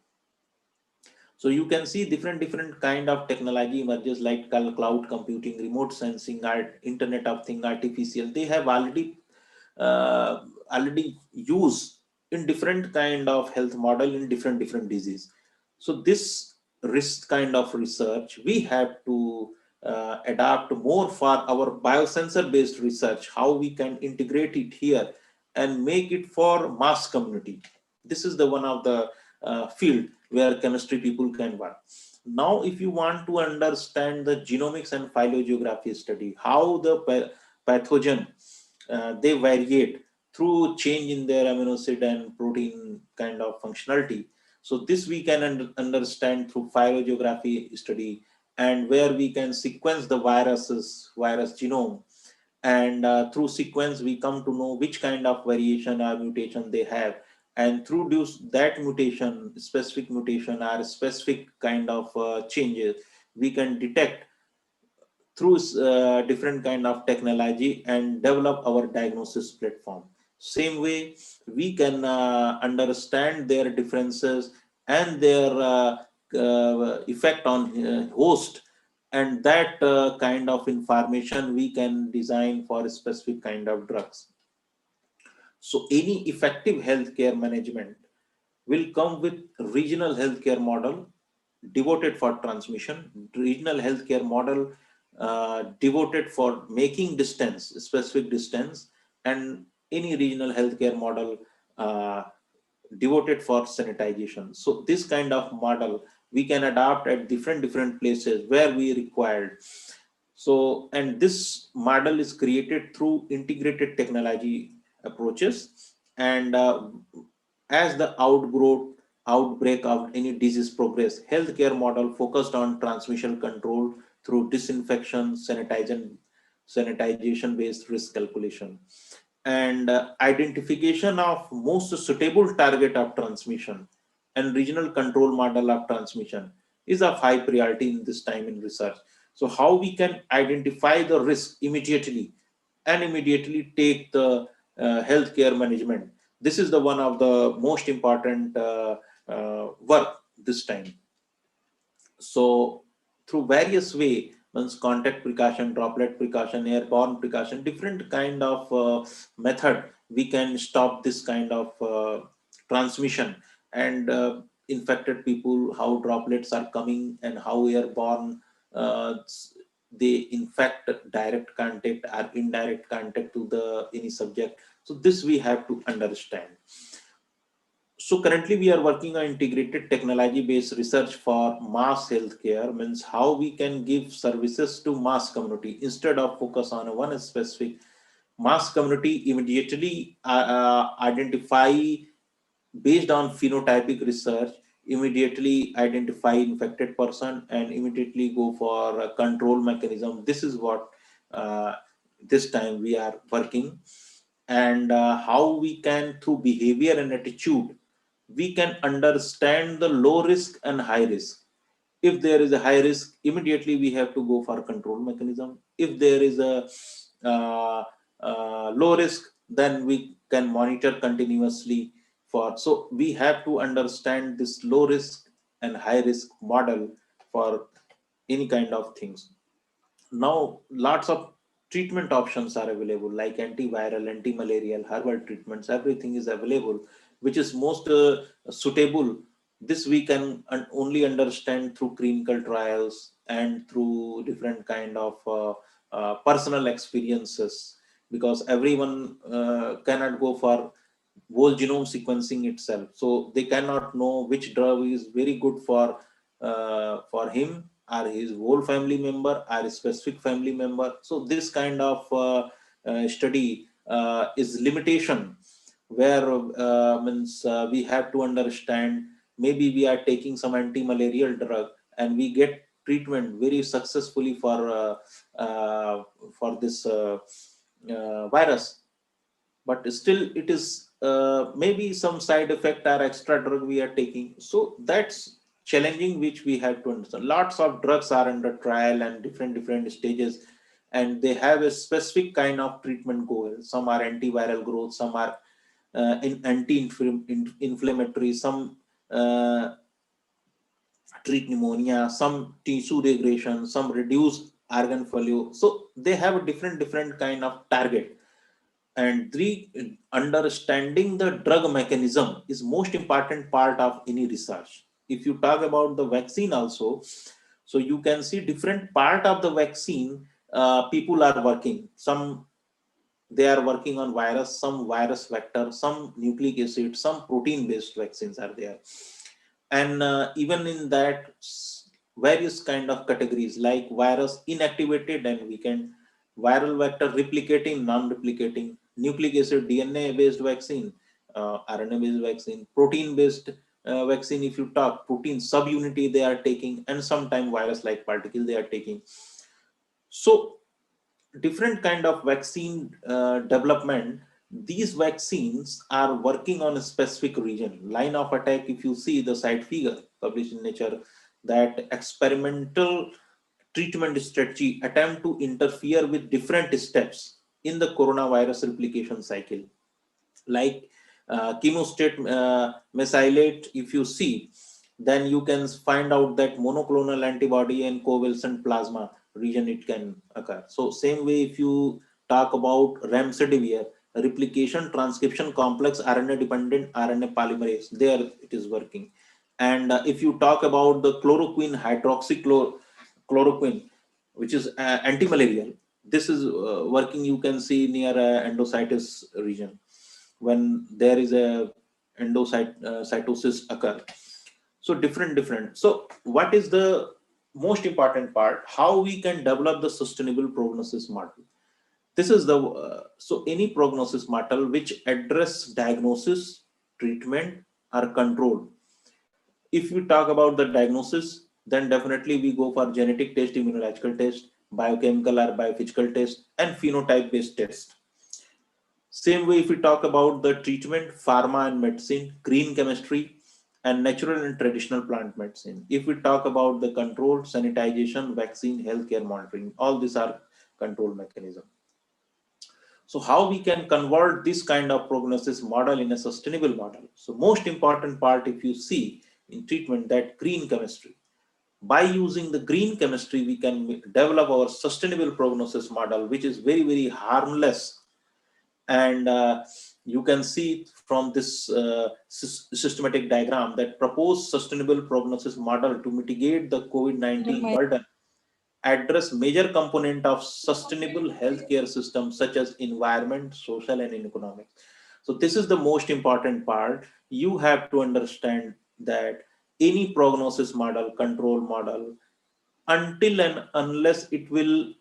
So you can see different kind of technology emerges like cloud computing, remote sensing, art, Internet of Things, artificial. They have uh, already used in different kind of health model in different disease. So this risk kind of research we have to adapt more for our biosensor based research, how we can integrate it here and make it for mass community. This is the one of the field where chemistry people can work. Now if you want to understand the genomics and phylogeography study, how the pathogen they variate through change in their amino acid and protein kind of functionality. So this we can understand through phylogeography study, and where we can sequence the virus genome, and through sequence we come to know which kind of variation or mutation they have, and through that mutation, specific mutation or specific kind of changes, we can detect through different kind of technology and develop our diagnosis platform. Same way we can understand their differences and their effect on host, and that kind of information we can design for a specific kind of drugs. So any effective healthcare management will come with regional healthcare model devoted for transmission, regional healthcare model devoted for making distance, specific distance, and any regional healthcare model uh, devoted for sanitization. So this kind of model we can adopt at different places where we required. So, and this model is created through integrated technology approaches, and as the outbreak of any disease progress, healthcare model focused on transmission control through disinfection, sanitization based risk calculation. and identification of most suitable target of transmission and regional control model of transmission is of high priority in this time in research. So how we can identify the risk immediately and immediately take the healthcare management. This is the one of the most important work this time. So through various way, means contact precaution, droplet precaution, airborne precaution, different kind of method, we can stop this kind of transmission and infected people, how droplets are coming and how airborne they infect direct contact or indirect contact to the any subject. So this we have to understand. So currently we are working on integrated technology based research for mass healthcare, means how we can give services to mass community instead of focus on one specific mass community. Immediately identify based on phenotypic research, immediately identify infected person and immediately go for a control mechanism. This is what uh, this time we are working. And how we can through behavior and attitude we can understand the low risk and high risk. If there is a high risk, immediately we have to go for control mechanism. If there is a uh, low risk, then we can monitor continuously for. So we have to understand this low risk and high risk model for any kind of things. Now lots of treatment options are available, like antiviral, anti-malarial, herbal treatments, everything is available, which is most suitable. This we can only understand through clinical trials and through different kind of personal experiences, because everyone cannot go for whole genome sequencing itself, so they cannot know which drug is very good for him or his whole family member or a specific family member. So this kind of study is limitation, where means we have to understand, maybe we are taking some anti-malarial drug and we get treatment very successfully for this virus, but still it is maybe some side effect or extra drug we are taking. So that's challenging, which we have to understand. Lots of drugs are under trial and different stages, and they have a specific kind of treatment goal. Some are antiviral growth, some are in anti-inflammatory, some uh, treat pneumonia, some tissue degradation, some reduce organ failure. So they have a different kind of target. And three, understanding the drug mechanism is most important part of any research. If you talk about the vaccine also, so you can see different part of the vaccine, people are working. Some they are working on virus, some virus vector, some nucleic acid, some protein based vaccines are there. And even in that various kind of categories, like virus inactivated and weakened, viral vector replicating, non-replicating, nucleic acid DNA based vaccine, RNA based vaccine, protein based vaccine. If you talk protein subunity they are taking, and sometime virus like particle they are taking. So different kind of vaccine development, these vaccines are working on a specific region. Line of attack, if you see the side figure published in Nature, that experimental treatment strategy attempt to interfere with different steps in the coronavirus replication cycle, like chemostat mesylate. If you see, then you can find out that monoclonal antibody and covalent plasma region it can occur. So same way, if you talk about remdesivir, replication transcription complex RNA dependent RNA polymerase, there it is working. And if you talk about the chloroquine, hydroxychloroquine, which is anti-malarial, this is working, you can see near endocytis region when there is a endocytosis occur. So different. So what is the most important part? How we can develop the sustainable prognosis model. This is the so any prognosis model which address diagnosis, treatment, or control. If we talk about the diagnosis, then definitely we go for genetic test, immunological test, biochemical or biophysical test, and phenotype based test. Same way, if we talk about the treatment, pharma and medicine, green chemistry, and natural and traditional plant medicine. If we talk about the control, sanitization, vaccine, healthcare monitoring, all these are control mechanism. So how we can convert this kind of prognosis model in a sustainable model? So most important part, if you see in treatment, that green chemistry. By using the green chemistry, we can develop our sustainable prognosis model, which is very, very harmless. And you can see from this systematic diagram that proposed sustainable prognosis model to mitigate the COVID-19 burden address major component of sustainable healthcare systems such as environment, social, and economic. So this is the most important part. You have to understand that any prognosis model, control model, until and unless it will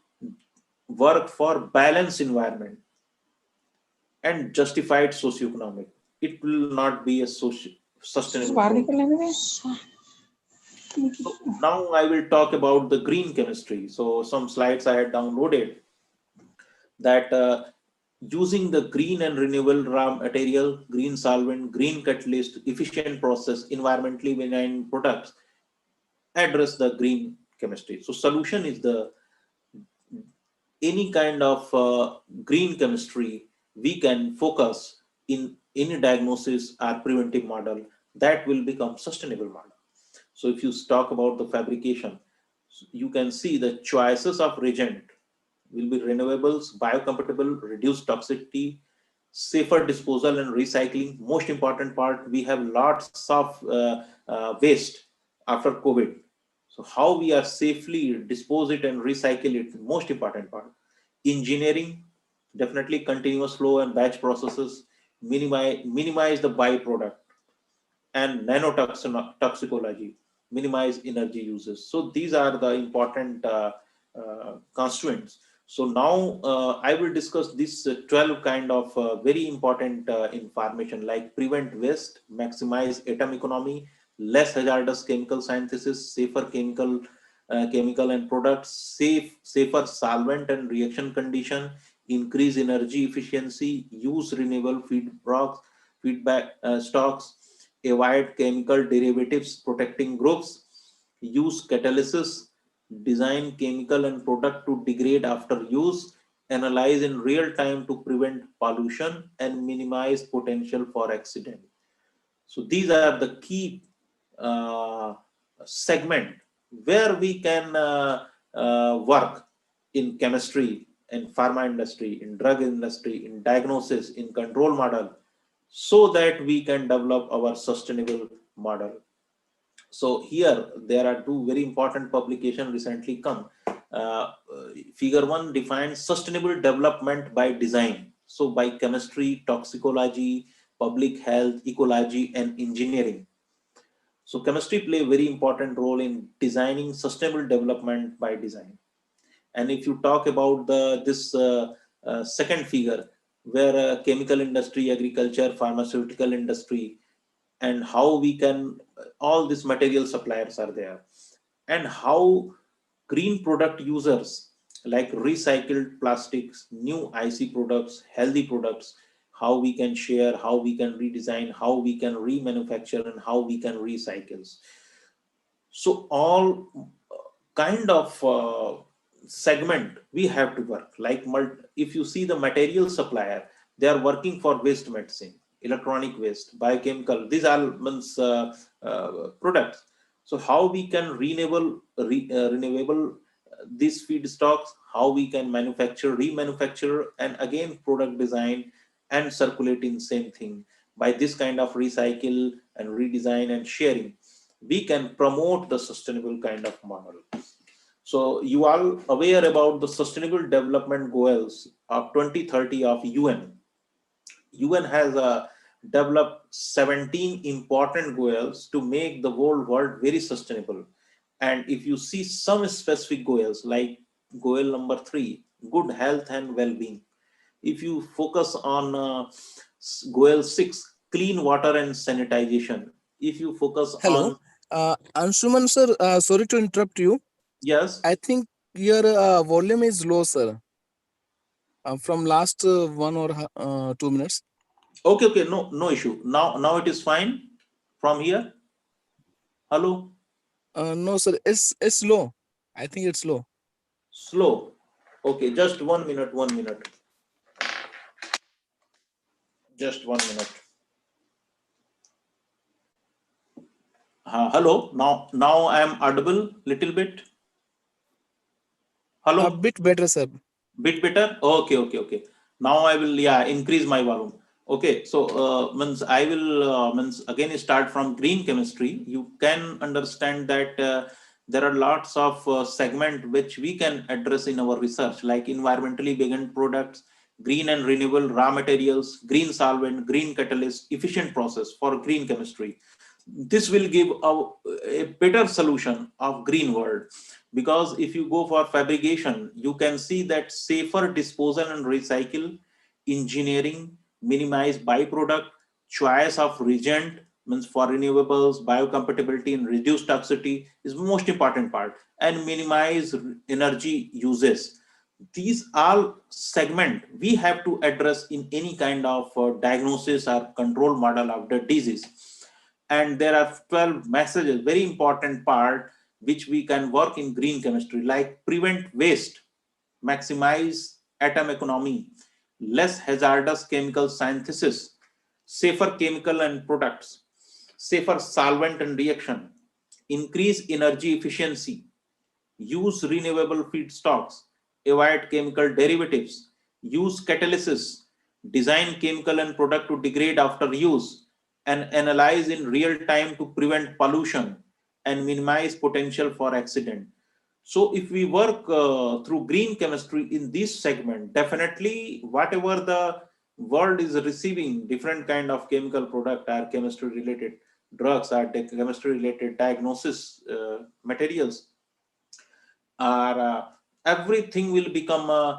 work for balanced environment and justified socioeconomic, it will not be a sustainable prognosis. So now I will talk about the green chemistry. So some slides I had downloaded that using the green and renewable raw material, green solvent, green catalyst, efficient process, environmentally benign products address the green chemistry. So solution is the any kind of green chemistry we can focus in any diagnosis or preventive model that will become sustainable model. So if you talk about the fabrication, you can see the choices of reagent will be renewables, biocompatible, reduced toxicity, safer disposal and recycling. Most important part, we have lots of waste after COVID. So how we are safely dispose it and recycle it, most important part. Engineering, definitely continuous flow and batch processes, minimize the byproduct, and nanotoxicology, minimize energy uses. So these are the important constituents. So now I will discuss this 12 kind of very important information like prevent waste, maximize atom economy, less hazardous chemical synthesis, safer chemical and products, safer solvent and reaction condition, increase energy efficiency, use renewable feedback stocks, avoid chemical derivatives protecting groups, use catalysis, design chemical and product to degrade after use, analyze in real time to prevent pollution and minimize potential for accident. So these are the key uh, segment where we can work in chemistry, in pharma industry, in drug industry, in diagnosis, in control model, so that we can develop our sustainable model. So here there are two very important publications recently come. Uh, Figure 1 defines sustainable development by design. So by chemistry, toxicology, public health, ecology, and engineering. So chemistry play a very important role in designing sustainable development by design. And if you talk about the this second figure, where chemical industry, agriculture, pharmaceutical industry, and how we can all these material suppliers are there, and how green product users like recycled plastics, new IC products, healthy products, how we can share, how we can redesign, how we can remanufacture, and how we can recycle. So all kind of segment we have to work like if you see the material supplier, they are working for waste medicine, electronic waste, biochemical, these are means products. So how we can renewable these feedstocks, how we can manufacture, remanufacture, and again product design and circulate in same thing. By this kind of recycle and redesign and sharing, we can promote the sustainable kind of model. So you are aware about the sustainable development goals of 2030 of UN. UN has developed 17 important goals to make the whole world very sustainable. And if you see some specific goals like goal number 3, good health and well-being. If you focus on goal 6, clean water and sanitization. If you focus Hello, on, Anshuman sir. Sorry to interrupt you. yes, I think your volume is low, sir. from last 1 or 2 minutes. Okay, okay, no issue. Now it is fine from here. Hello, No, sir, it's low. I think it's low. slow. Okay, just 1 minute, 1 minute, just 1 minute. Hello. Now I am audible little bit. A Hello. bit better, sir. Bit better. Okay, okay, okay. Now I will, yeah, increase my volume. Okay, so means I will means again start from green chemistry. You can understand that there are lots of segment which we can address in our research, like environmentally vegan products, green and renewable raw materials, green solvent, green catalyst, efficient process for green chemistry. This will give a better solution of green world, because if you go for fabrication, you can see that safer disposal and recycle, engineering, minimize byproduct, choice of reagent, means for renewables, biocompatibility and reduced toxicity is most important part, and minimize energy uses. These all segment we have to address in any kind of diagnosis or control model of the disease. And there are 12 messages, very important part, which we can work in green chemistry, like prevent waste, maximize atom economy, less hazardous chemical synthesis, safer chemical and products, safer solvent and reaction, increase energy efficiency, use renewable feedstocks, avoid chemical derivatives, use catalysis, design chemical and product to degrade after use, and analyze in real time to prevent pollution and minimize potential for accident. So if we work through green chemistry in this segment, definitely whatever the world is receiving, different kind of chemical product or chemistry related drugs or chemistry related diagnosis materials, or everything will become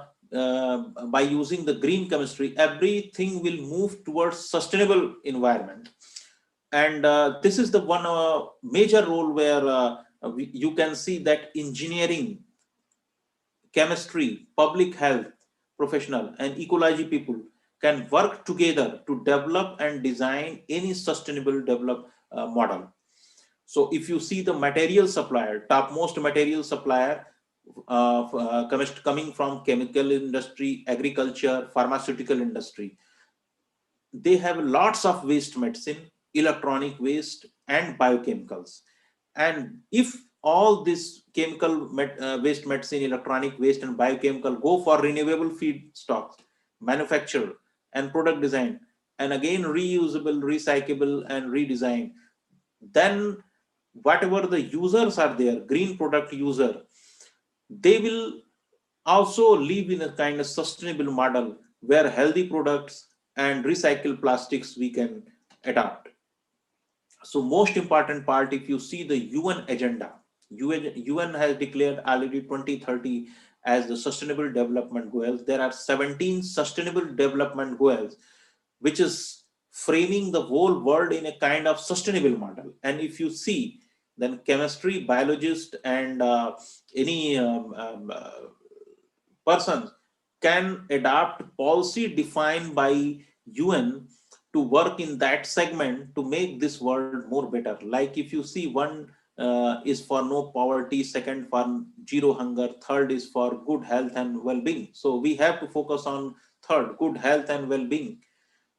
by using the green chemistry, everything will move towards sustainable environment. And this is the one major role where you can see that engineering, chemistry, public health professional and ecology people can work together to develop and design any sustainable develop model. So if you see the material supplier, topmost material supplier coming from chemical industry, agriculture, pharmaceutical industry, they have lots of waste medicine, electronic waste and biochemicals. And if all this waste medicine, electronic waste and biochemical go for renewable feedstocks, manufacture and product design, and again reusable, recyclable and redesign, then whatever the users are there, green product user, they will also live in a kind of sustainable model where healthy products and recycled plastics we can adopt. So most important part, if you see the UN agenda, UN has declared already 2030 as the sustainable development goals. There are 17 sustainable development goals, which is framing the whole world in a kind of sustainable model. And if you see, then chemistry, biologist, and any persons can adopt policy defined by UN to work in that segment to make this world more better. Like if you see, one is for no poverty, second for zero hunger, third is for good health and well-being. So we have to focus on third, good health and well-being.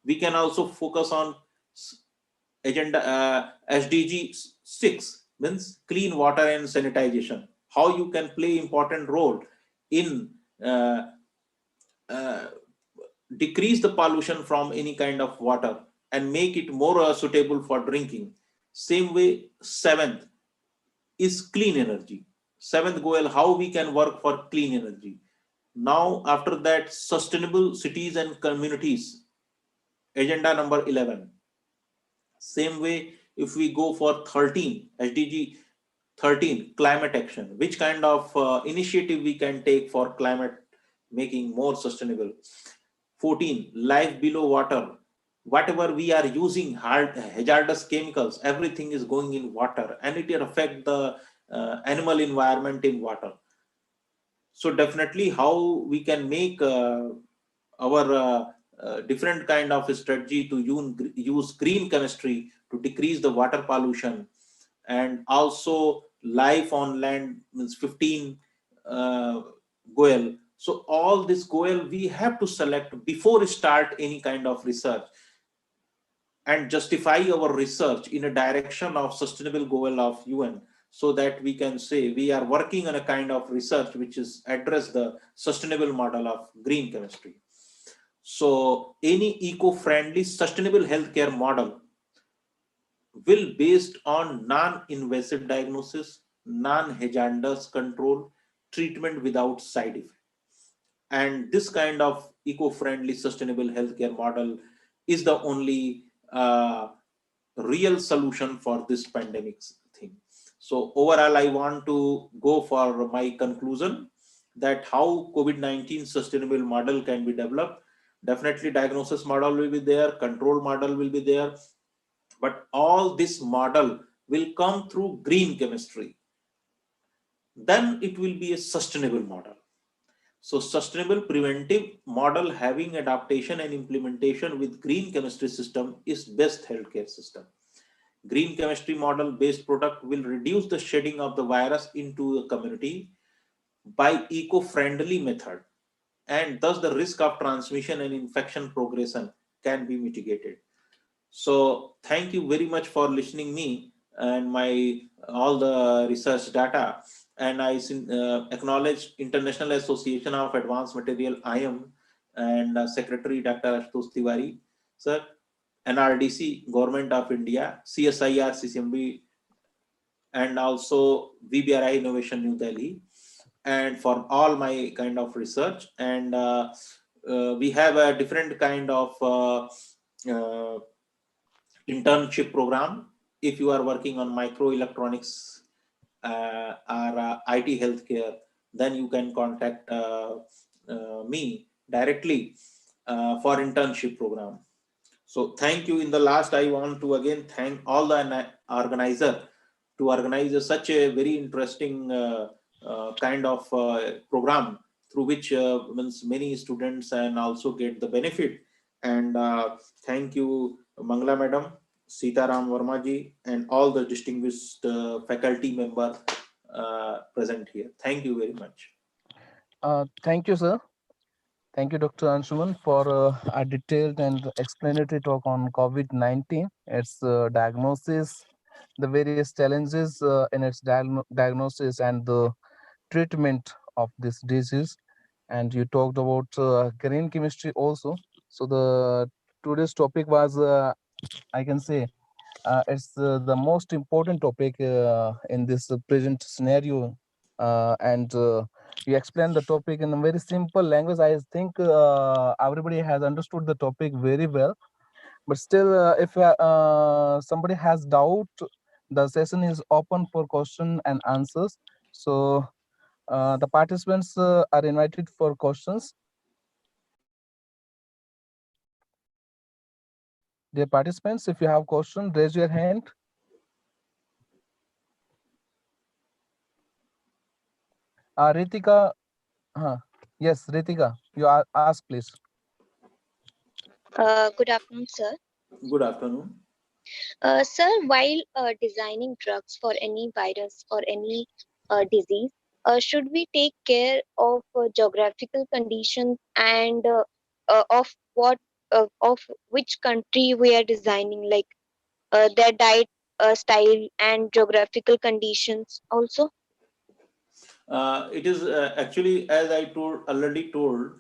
We can also focus on agenda SDG 6, means clean water and sanitization, how you can play important role in uh, uh, decrease the pollution from any kind of water and make it more suitable for drinking. Same way, seventh is clean energy. Seventh goal, how we can work for clean energy. Now, after that, sustainable cities and communities, agenda number 11. Same way, if we go for 13, SDG 13, climate action, which kind of initiative we can take for climate making more sustainable. 14, life below water. Whatever we are using hazardous chemicals, everything is going in water and it will affect the animal environment in water. So definitely how we can make our different kind of strategy to use green chemistry to decrease the water pollution, and also life on land means 15 uh, goal. So all this goal we have to select before start any kind of research, and justify our research in a direction of sustainable goal of UN, so that we can say we are working on a kind of research which is address the sustainable model of green chemistry. So any eco-friendly sustainable healthcare model will based on non-invasive diagnosis, non-hazardous control, treatment without side effect. And this kind of eco-friendly sustainable healthcare model is the only real solution for this pandemic thing. So overall, I want to go for my conclusion that how COVID-19 sustainable model can be developed. Definitely diagnosis model will be there, control model will be there, but all this model will come through green chemistry. Then it will be a sustainable model. So sustainable preventive model having adaptation and implementation with green chemistry system is best healthcare system. Green chemistry model based product will reduce the shedding of the virus into the community by eco-friendly method, and thus the risk of transmission and infection progression can be mitigated. So thank you very much for listening me and my all the research data. And I acknowledge International Association of Advanced Material IM and Secretary Dr. Ashutosh Tiwari, sir, NRDC, Government of India, CSIR, CCMB, and also VBRI Innovation New Delhi, and for all my kind of research. And we have a different kind of uh, internship program. If you are working on microelectronics or IT healthcare, then you can contact me directly for internship program. So thank you. In the last, I want to again thank all the organizer to organize such a very interesting kind of program through which means many students and also get the benefit. And thank you, Mangla Madam, Sitaram Verma ji, and all the distinguished faculty member present here. Thank you very much. Thank you, sir. Thank you, Dr. Anshuman, for a detailed and explanatory talk on COVID-19, its diagnosis, the various challenges in its diagnosis, and the treatment of this disease. And you talked about green chemistry also. So the today's topic was, I can say, it's the most important topic in this present scenario, and you explained the topic in a very simple language. I think everybody has understood the topic very well. But still, if somebody has doubt, the session is open for question and answers. So the participants are invited for questions. Dear participants, if you have question, raise your hand. Ritika, yes, Ritika, you ask please. Good afternoon, sir. Good afternoon. Sir, while designing drugs for any virus or any disease, should we take care of geographical conditions and of what of which country we are designing, like their diet style and geographical conditions also? It is actually, as I told already told,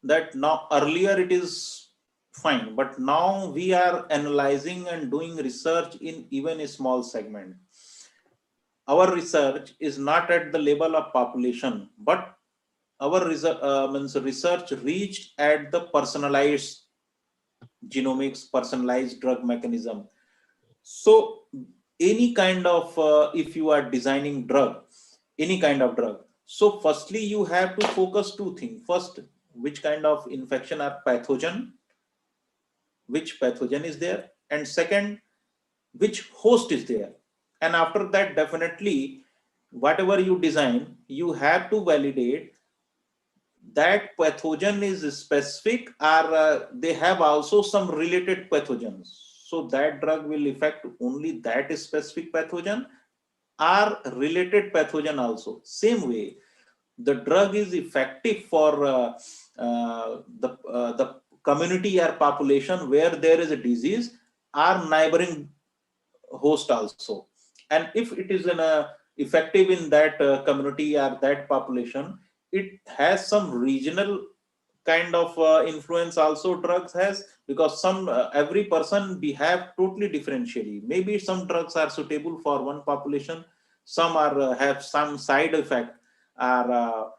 that now earlier it is fine, but now we are analyzing and doing research in even a small segment. Our research is not at the level of population, but our research reached at the personalized genomics, personalized drug mechanism. So any kind of if you are designing drug, any kind of drug, so firstly you have to focus two things. First, which kind of infection or pathogen, which pathogen is there, and second, which host is there. And after that, definitely whatever you design, you have to validate that pathogen is specific, or they have also some related pathogens. So that drug will affect only that specific pathogen or related pathogen also. Same way, the drug is effective for the community or population where there is a disease or neighboring host also. And if it is in a effective in that community or that population, it has some regional kind of influence also drugs has, because some every person behave totally differentially. Maybe some drugs are suitable for one population, some are have some side effect or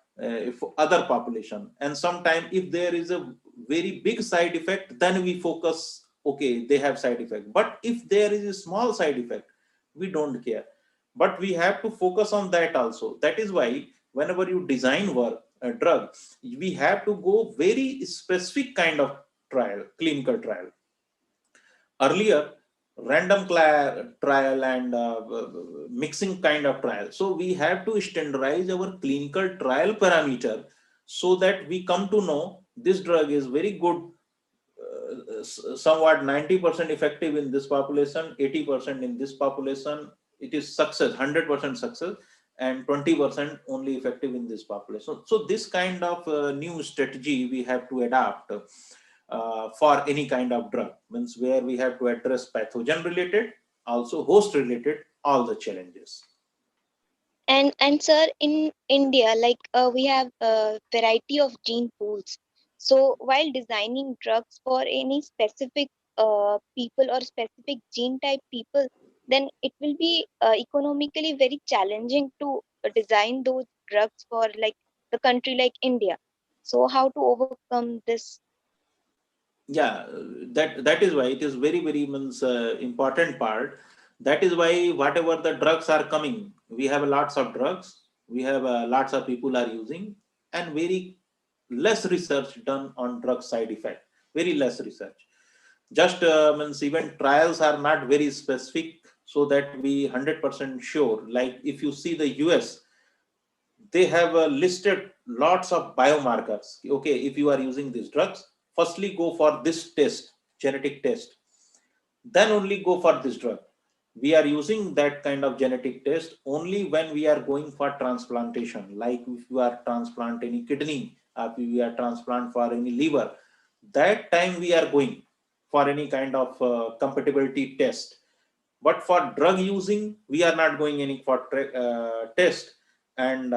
for other population. And sometimes if there is a very big side effect, then we focus, okay, they have side effect. But if there is a small side effect, we don't care. But we have to focus on that also. That is why whenever you design work a drug, we have to go very specific kind of trial, clinical trial. Earlier, random trial and mixing kind of trial. So we have to standardize our clinical trial parameter, so that we come to know this drug is very good, somewhat 90% effective in this population, 80% in this population. It is success, 100% success, and 20% only effective in this population. So this kind of new strategy we have to adapt for any kind of drug, means where we have to address pathogen related, also host related, all the challenges. And sir, in India, like we have a variety of gene pools. So while designing drugs for any specific people or specific gene type people, then it will be economically very challenging to design those drugs for like the country like India. So how to overcome this? Yeah, that is why it is very very means important part. That is why whatever the drugs are coming, we have lots of drugs, we have lots of people are using, and very less research done on drug side effect, very less research. Just means even trials are not very specific, so that we 100% sure. Like if you see the US, they have listed lots of biomarkers. Okay, if you are using these drugs, firstly go for this test, genetic test, then only go for this drug. We are using that kind of genetic test only when we are going for transplantation. Like if you are transplant any kidney, or if we are transplant for any liver, that time we are going for any kind of compatibility test. But for drug using, we are not going any for test. And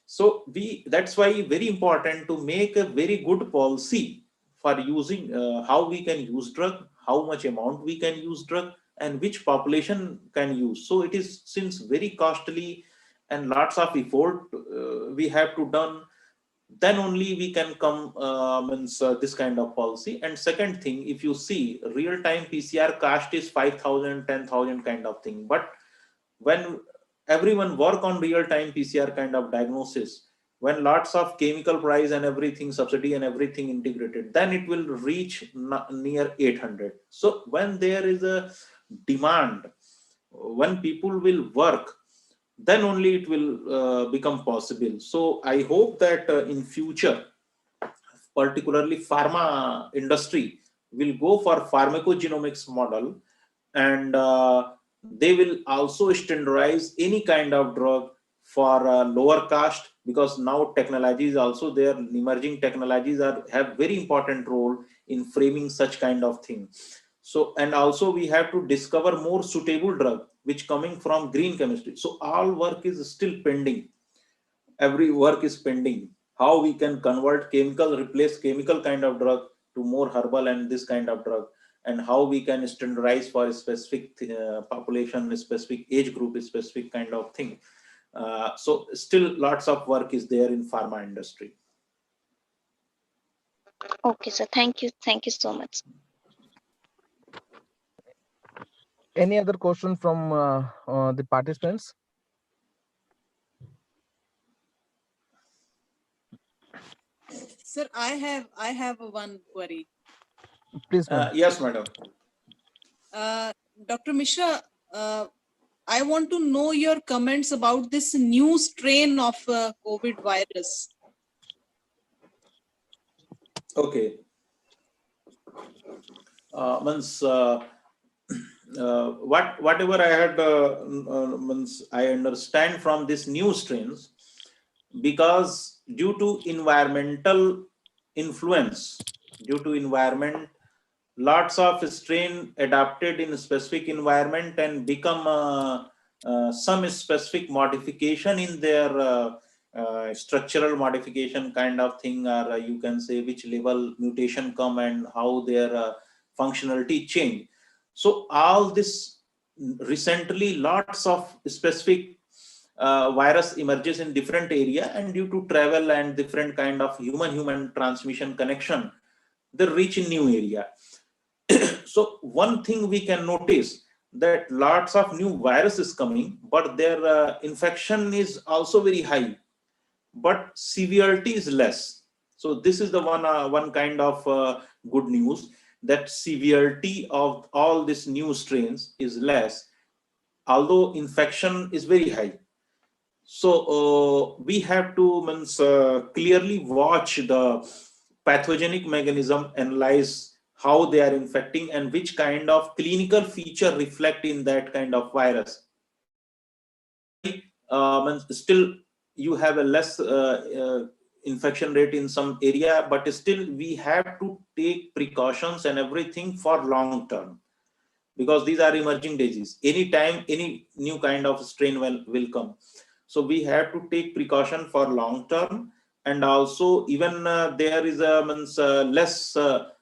so we, that's why very important to make a very good policy for using how we can use drug, how much amount we can use drug, and which population can use. So it is since very costly and lots of effort we have to done, then only we can come means this kind of policy. And second thing, if you see real time PCR cost is 5,000, 10,000 kind of thing. But when everyone work on real time PCR kind of diagnosis, when lots of chemical price and everything, subsidy and everything integrated, then it will reach near 800. So when there is a demand, when people will work, then only it will become possible. So I hope that in future, particularly pharma industry will go for pharmacogenomics model, and they will also standardize any kind of drug for lower cost, because now technology is also there. Emerging technologies are have very important role in framing such kind of thing. So, and also we have to discover more suitable drug which coming from green chemistry. So all work is still pending, every work is pending. How we can convert chemical, replace chemical kind of drug to more herbal and this kind of drug, and how we can standardize for a specific population, a specific age group, a specific kind of thing. So still lots of work is there in pharma industry. Okay, sir. Thank you so much. Any other question from the participants? Sir, I have one query. Please, ma'am. Yes, madam. Dr. Mishra, I want to know your comments about this new strain of COVID virus. Okay. Means whatever I had means I understand from this new strains, because due to environmental influence, due to environment, lots of strain adapted in a specific environment and become some specific modification in their structural modification kind of thing, or you can say which level mutation come and how their functionality change. So all this recently lots of specific virus emerges in different area, and due to travel and different kind of human transmission connection, they reach in new area. So one thing we can notice, that lots of new viruses coming, but their infection is also very high, but severity is less. So this is the one kind of good news, that severity of all these new strains is less, although infection is very high. So we have to means, clearly watch the pathogenic mechanism, analyze how they are infecting and which kind of clinical feature reflect in that kind of virus. Means still you have a less infection rate in some area, but still we have to take precautions and everything for long term, because these are emerging disease. Anytime any new kind of strain will come, so we have to take precaution for long term. And also even there is a means less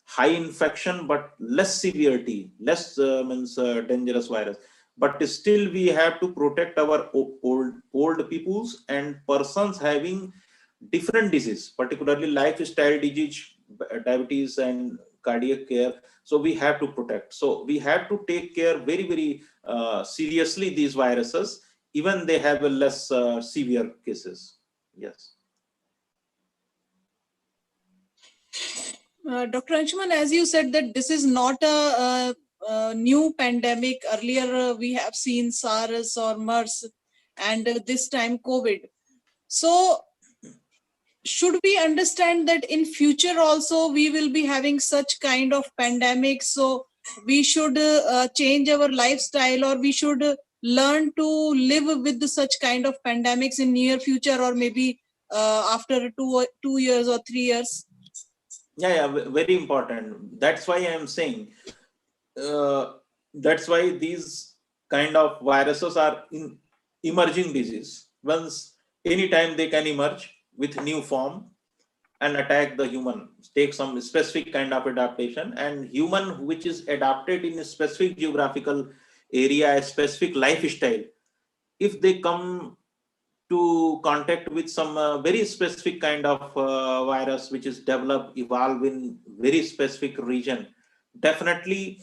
high infection but less severity, less means dangerous virus, but still we have to protect our old peoples and persons having different disease, particularly lifestyle disease, diabetes and cardiac care. So we have to protect. So we have to take care very seriously these viruses, even they have a less severe cases. Yes. Dr. Anshuman, as you said that this is not a new pandemic. Earlier, we have seen SARS or MERS, and this time COVID. So, should we understand that in future also we will be having such kind of pandemics? So, we should change our lifestyle, or we should learn to live with such kind of pandemics in near future, or maybe after 2 years or 3 years. Yeah, very important. That's why I am saying, uh, that's why these kind of viruses are in emerging disease. Once anytime they can emerge with new form and attack the human, take some specific kind of adaptation, and human which is adapted in a specific geographical area, a specific lifestyle, if they come to contact with some very specific kind of virus which is developed, evolve in very specific region, definitely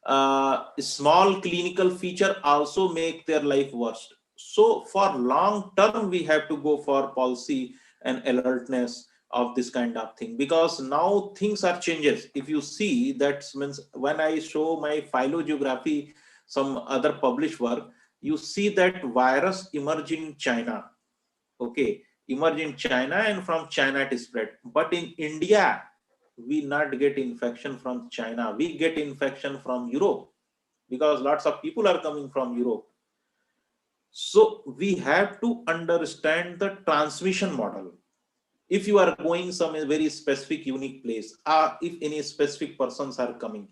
a small clinical feature also make their life worse. So for long term we have to go for policy and alertness of this kind of thing, because now things are changes. If you see, that means when I show my phylogeography, some other published work, you see that virus emerge in China. Okay, emerge in China, and from China it is spread. But in India, we not get infection from China. We get infection from Europe, because lots of people are coming from Europe. So we have to understand the transmission model. If you are going some very specific unique place, if any specific persons are coming,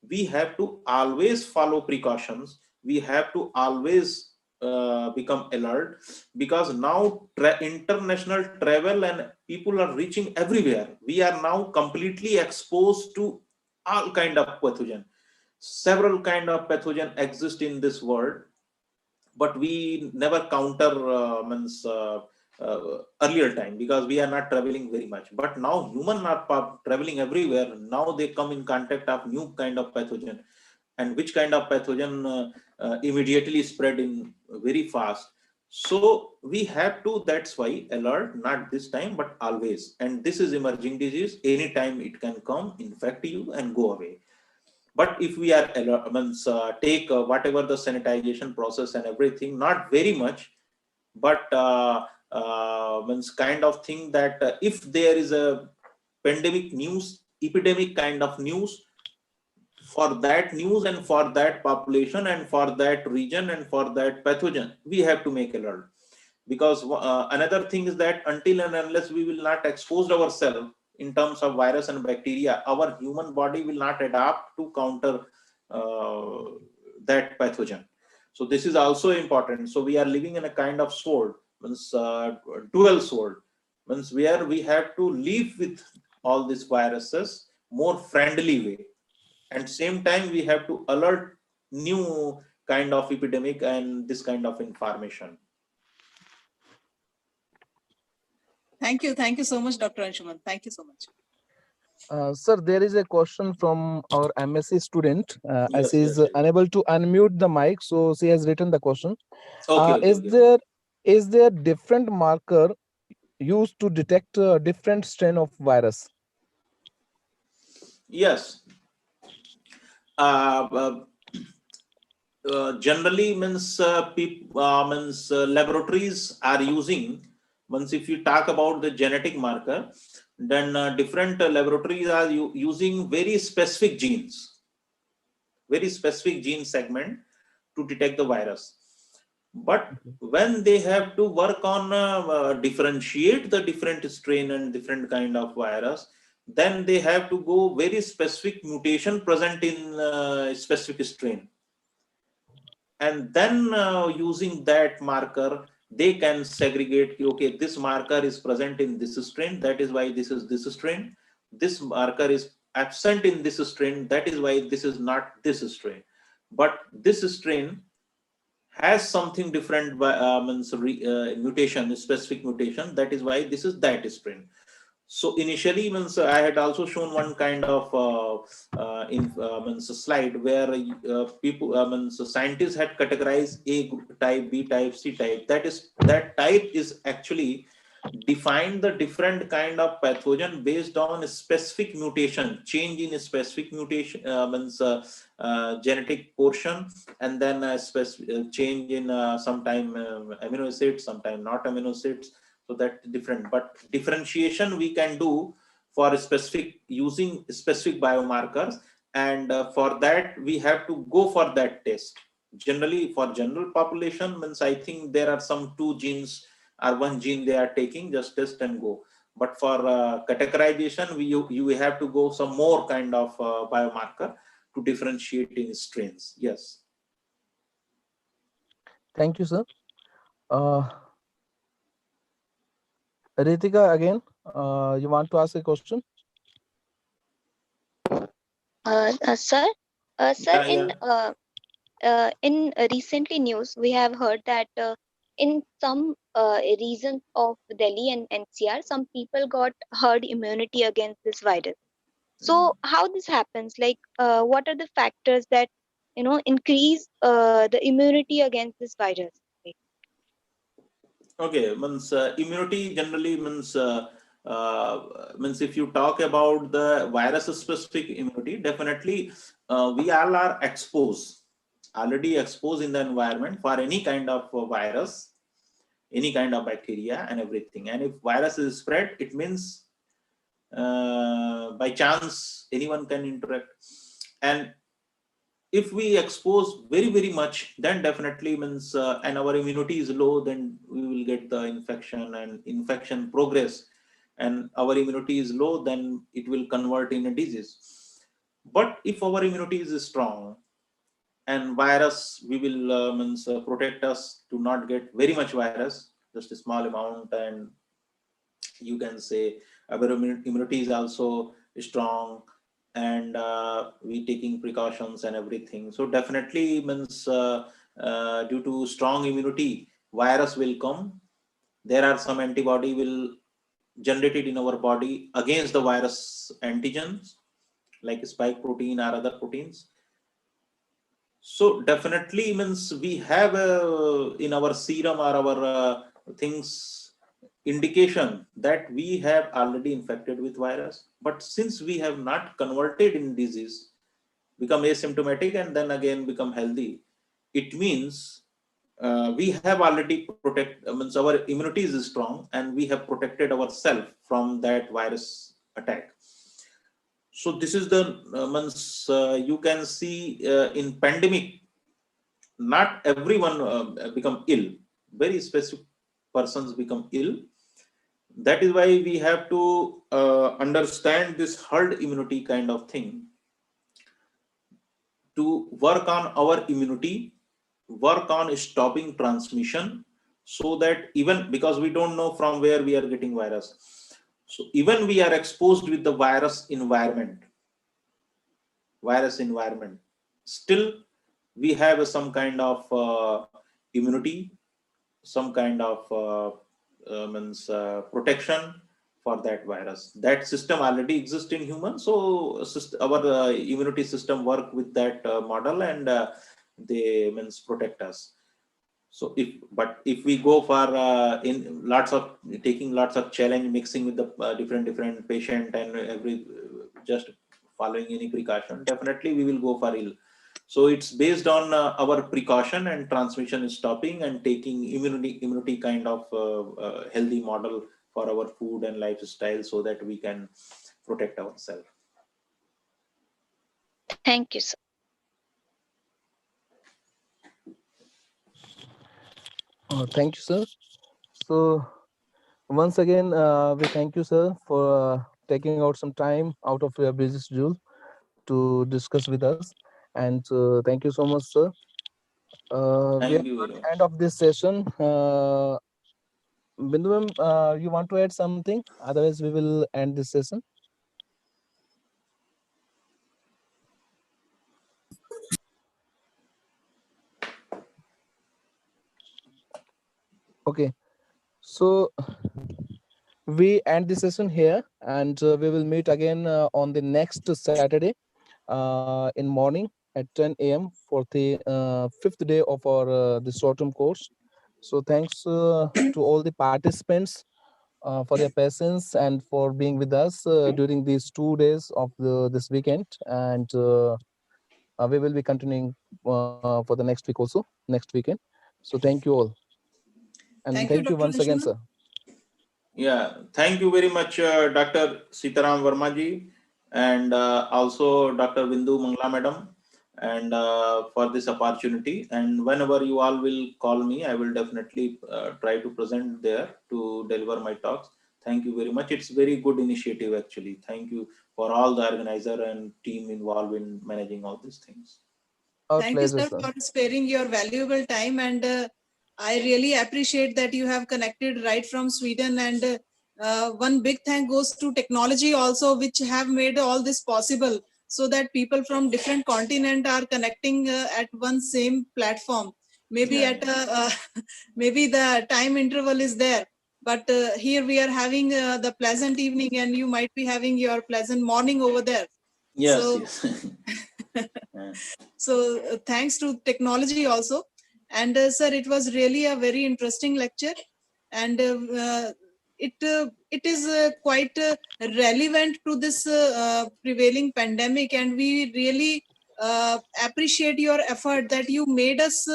we have to always follow precautions. We have to always become alert, because now international travel and people are reaching everywhere. We are now completely exposed to all kind of pathogen. Several kind of pathogen exist in this world, but we never counter means earlier time, because we are not traveling very much. But now human are traveling everywhere. Now they come in contact of new kind of pathogen, and which kind of pathogen immediately spread in very fast. So we have to, that's why alert, not this time but always. And this is emerging disease, anytime it can come, infect you and go away. But if we are means, take whatever the sanitization process and everything, not very much, but means kind of thing that if there is a pandemic news, epidemic kind of news, for that news and for that population and for that region and for that pathogen, we have to make alert. Because another thing is that until and unless we will not expose ourselves in terms of virus and bacteria, our human body will not adapt to counter uh, that pathogen. So this is also important. So we are living in a kind of sword, means dual sword, means where we have to live with all these viruses more friendly way, and same time we have to alert new kind of epidemic and this kind of information. Thank you so much, Dr. Anshuman. Thank you so much. Sir, there is a question from our MSc student, as Yes, he yes, is yes. unable to unmute the mic, so she has written the question. Okay, okay, Is okay. there different marker used to detect a different strain of virus? Yes. Uh, uh, Generally means laboratories are using, once if you talk about the genetic marker, then different laboratories are using very specific gene segment to detect the virus. But Okay. when they have to work on differentiate the different strain and different kind of virus, then they have to go very specific mutation present in specific strain, and then using that marker they can segregate, okay, this marker is present in this strain, that is why this is this strain. This marker is absent in this strain, that is why this is not this strain. But this strain has something different by mutation, specific mutation, that is why this is that strain. So initially, means I had also shown one kind of means a slide where people, means scientists had categorized type, B type, C type. That type is actually define the different kind of pathogen based on a specific mutation, change in a specific mutation, means genetic portion, and then a specific change in sometime amino acids, sometime not amino acids. So that different, but differentiation we can do for a specific using specific biomarkers, and for that we have to go for that test. Generally for general population, means I think there are some two genes or one gene they are taking, just test and go. But for categorization, you have to go some more kind of biomarker to differentiate in strains. Yes. Thank you, sir. Uh, Ritika, again, you want to ask a question? Sir, sir, Yeah, yeah. in recently news, we have heard that in some regions of Delhi and NCR, some people got herd immunity against this virus. So how this happens? Like, what are the factors that increase the immunity against this virus? Like, Okay, means immunity generally means if you talk about the virus specific immunity, definitely we all are exposed, already exposed in the environment for any kind of virus, any kind of bacteria and everything. And if virus is spread, it means by chance anyone can interact. And if we expose very much, then definitely means and our immunity is low, then we will get the infection and infection progress, and our immunity is low, then it will convert in a disease. But if our immunity is strong and virus, we will means protect us to not get very much virus, just a small amount, and you can say our immunity is also strong, and we taking precautions and everything. So definitely means due to strong immunity, virus will come. There are some antibody will generated in our body against the virus antigens like spike protein or other proteins. So definitely means we have in our serum or our things indication that we have already infected with virus. But since we have not converted in disease, become asymptomatic and then again become healthy, it means we have already means our immunity is strong and we have protected ourselves from that virus attack. So this is the means you can see in pandemic, not everyone become ill. Very specific persons become ill. That is why we have to understand this herd immunity kind of thing, to work on our immunity, work on stopping transmission, so that even because we don't know from where we are getting virus, so even we are exposed with the virus environment, still we have some kind of immunity, some kind of means protection for that virus. That system already exists in humans, so our immunity system work with that model, and they means protect us. So if we go for in lots of taking lots of challenge, mixing with the different patient and every just following any precaution, definitely we will go for ill. So it's based on our precaution and transmission stopping and taking immunity kind of healthy model for our food and lifestyle, so that we can protect ourselves. Thank you, sir. Thank you, sir. So once again, we thank you, sir, for taking out some time out of your busy schedule to discuss with us. And thank you so much, sir. We are Thank you at very the end much. of this session. Bindu ma'am, you want to add something? Otherwise, we will end this session. Okay. So we end the session here, and we will meet again on the next Saturday in morning at 10 a.m. for the fifth day of our the short-term course. So thanks to all the participants for their patience and for being with us during these 2 days of this weekend. And we will be continuing for the next week also, next weekend. So thank you all. And Thank you, thank you Dr. once again, Anshuman. sir. Yeah, thank you very much, Dr. Sitaram Verma ji, and also Dr. Bindu Mangla madam, and for this opportunity. And whenever you all will call me, I will definitely try to present there to deliver my talks. Thank you very much. It's very good initiative actually. Thank you for all the organizer and team involved in managing all these things. Our Thank you, pleasure, sir, sir. for sparing your valuable time. And I really appreciate that you have connected right from Sweden. And one big thank goes to technology also, which have made all this possible, so that people from different continent are connecting at one same platform. Maybe Yeah, at maybe the time interval is there, but here we are having the pleasant evening, and you might be having your pleasant morning over there. yes, So yes. Yeah. so thanks to technology also. And sir, it was really a very interesting lecture. And it is quite relevant to this prevailing pandemic, and we really appreciate your effort that you made us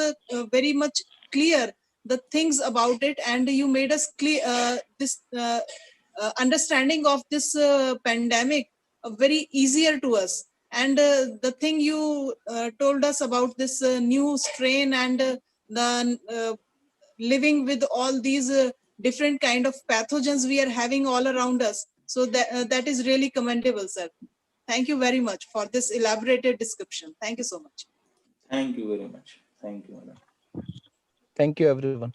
very much clear the things about it, and you made us clear this understanding of this pandemic very easier to us. And the thing you told us about this new strain, and the living with all these different kind of pathogens we are having all around us, so that is really commendable, sir. Thank you very much for this elaborated description. Thank you so much. Thank you very much. Thank you, madam. Thank you, everyone.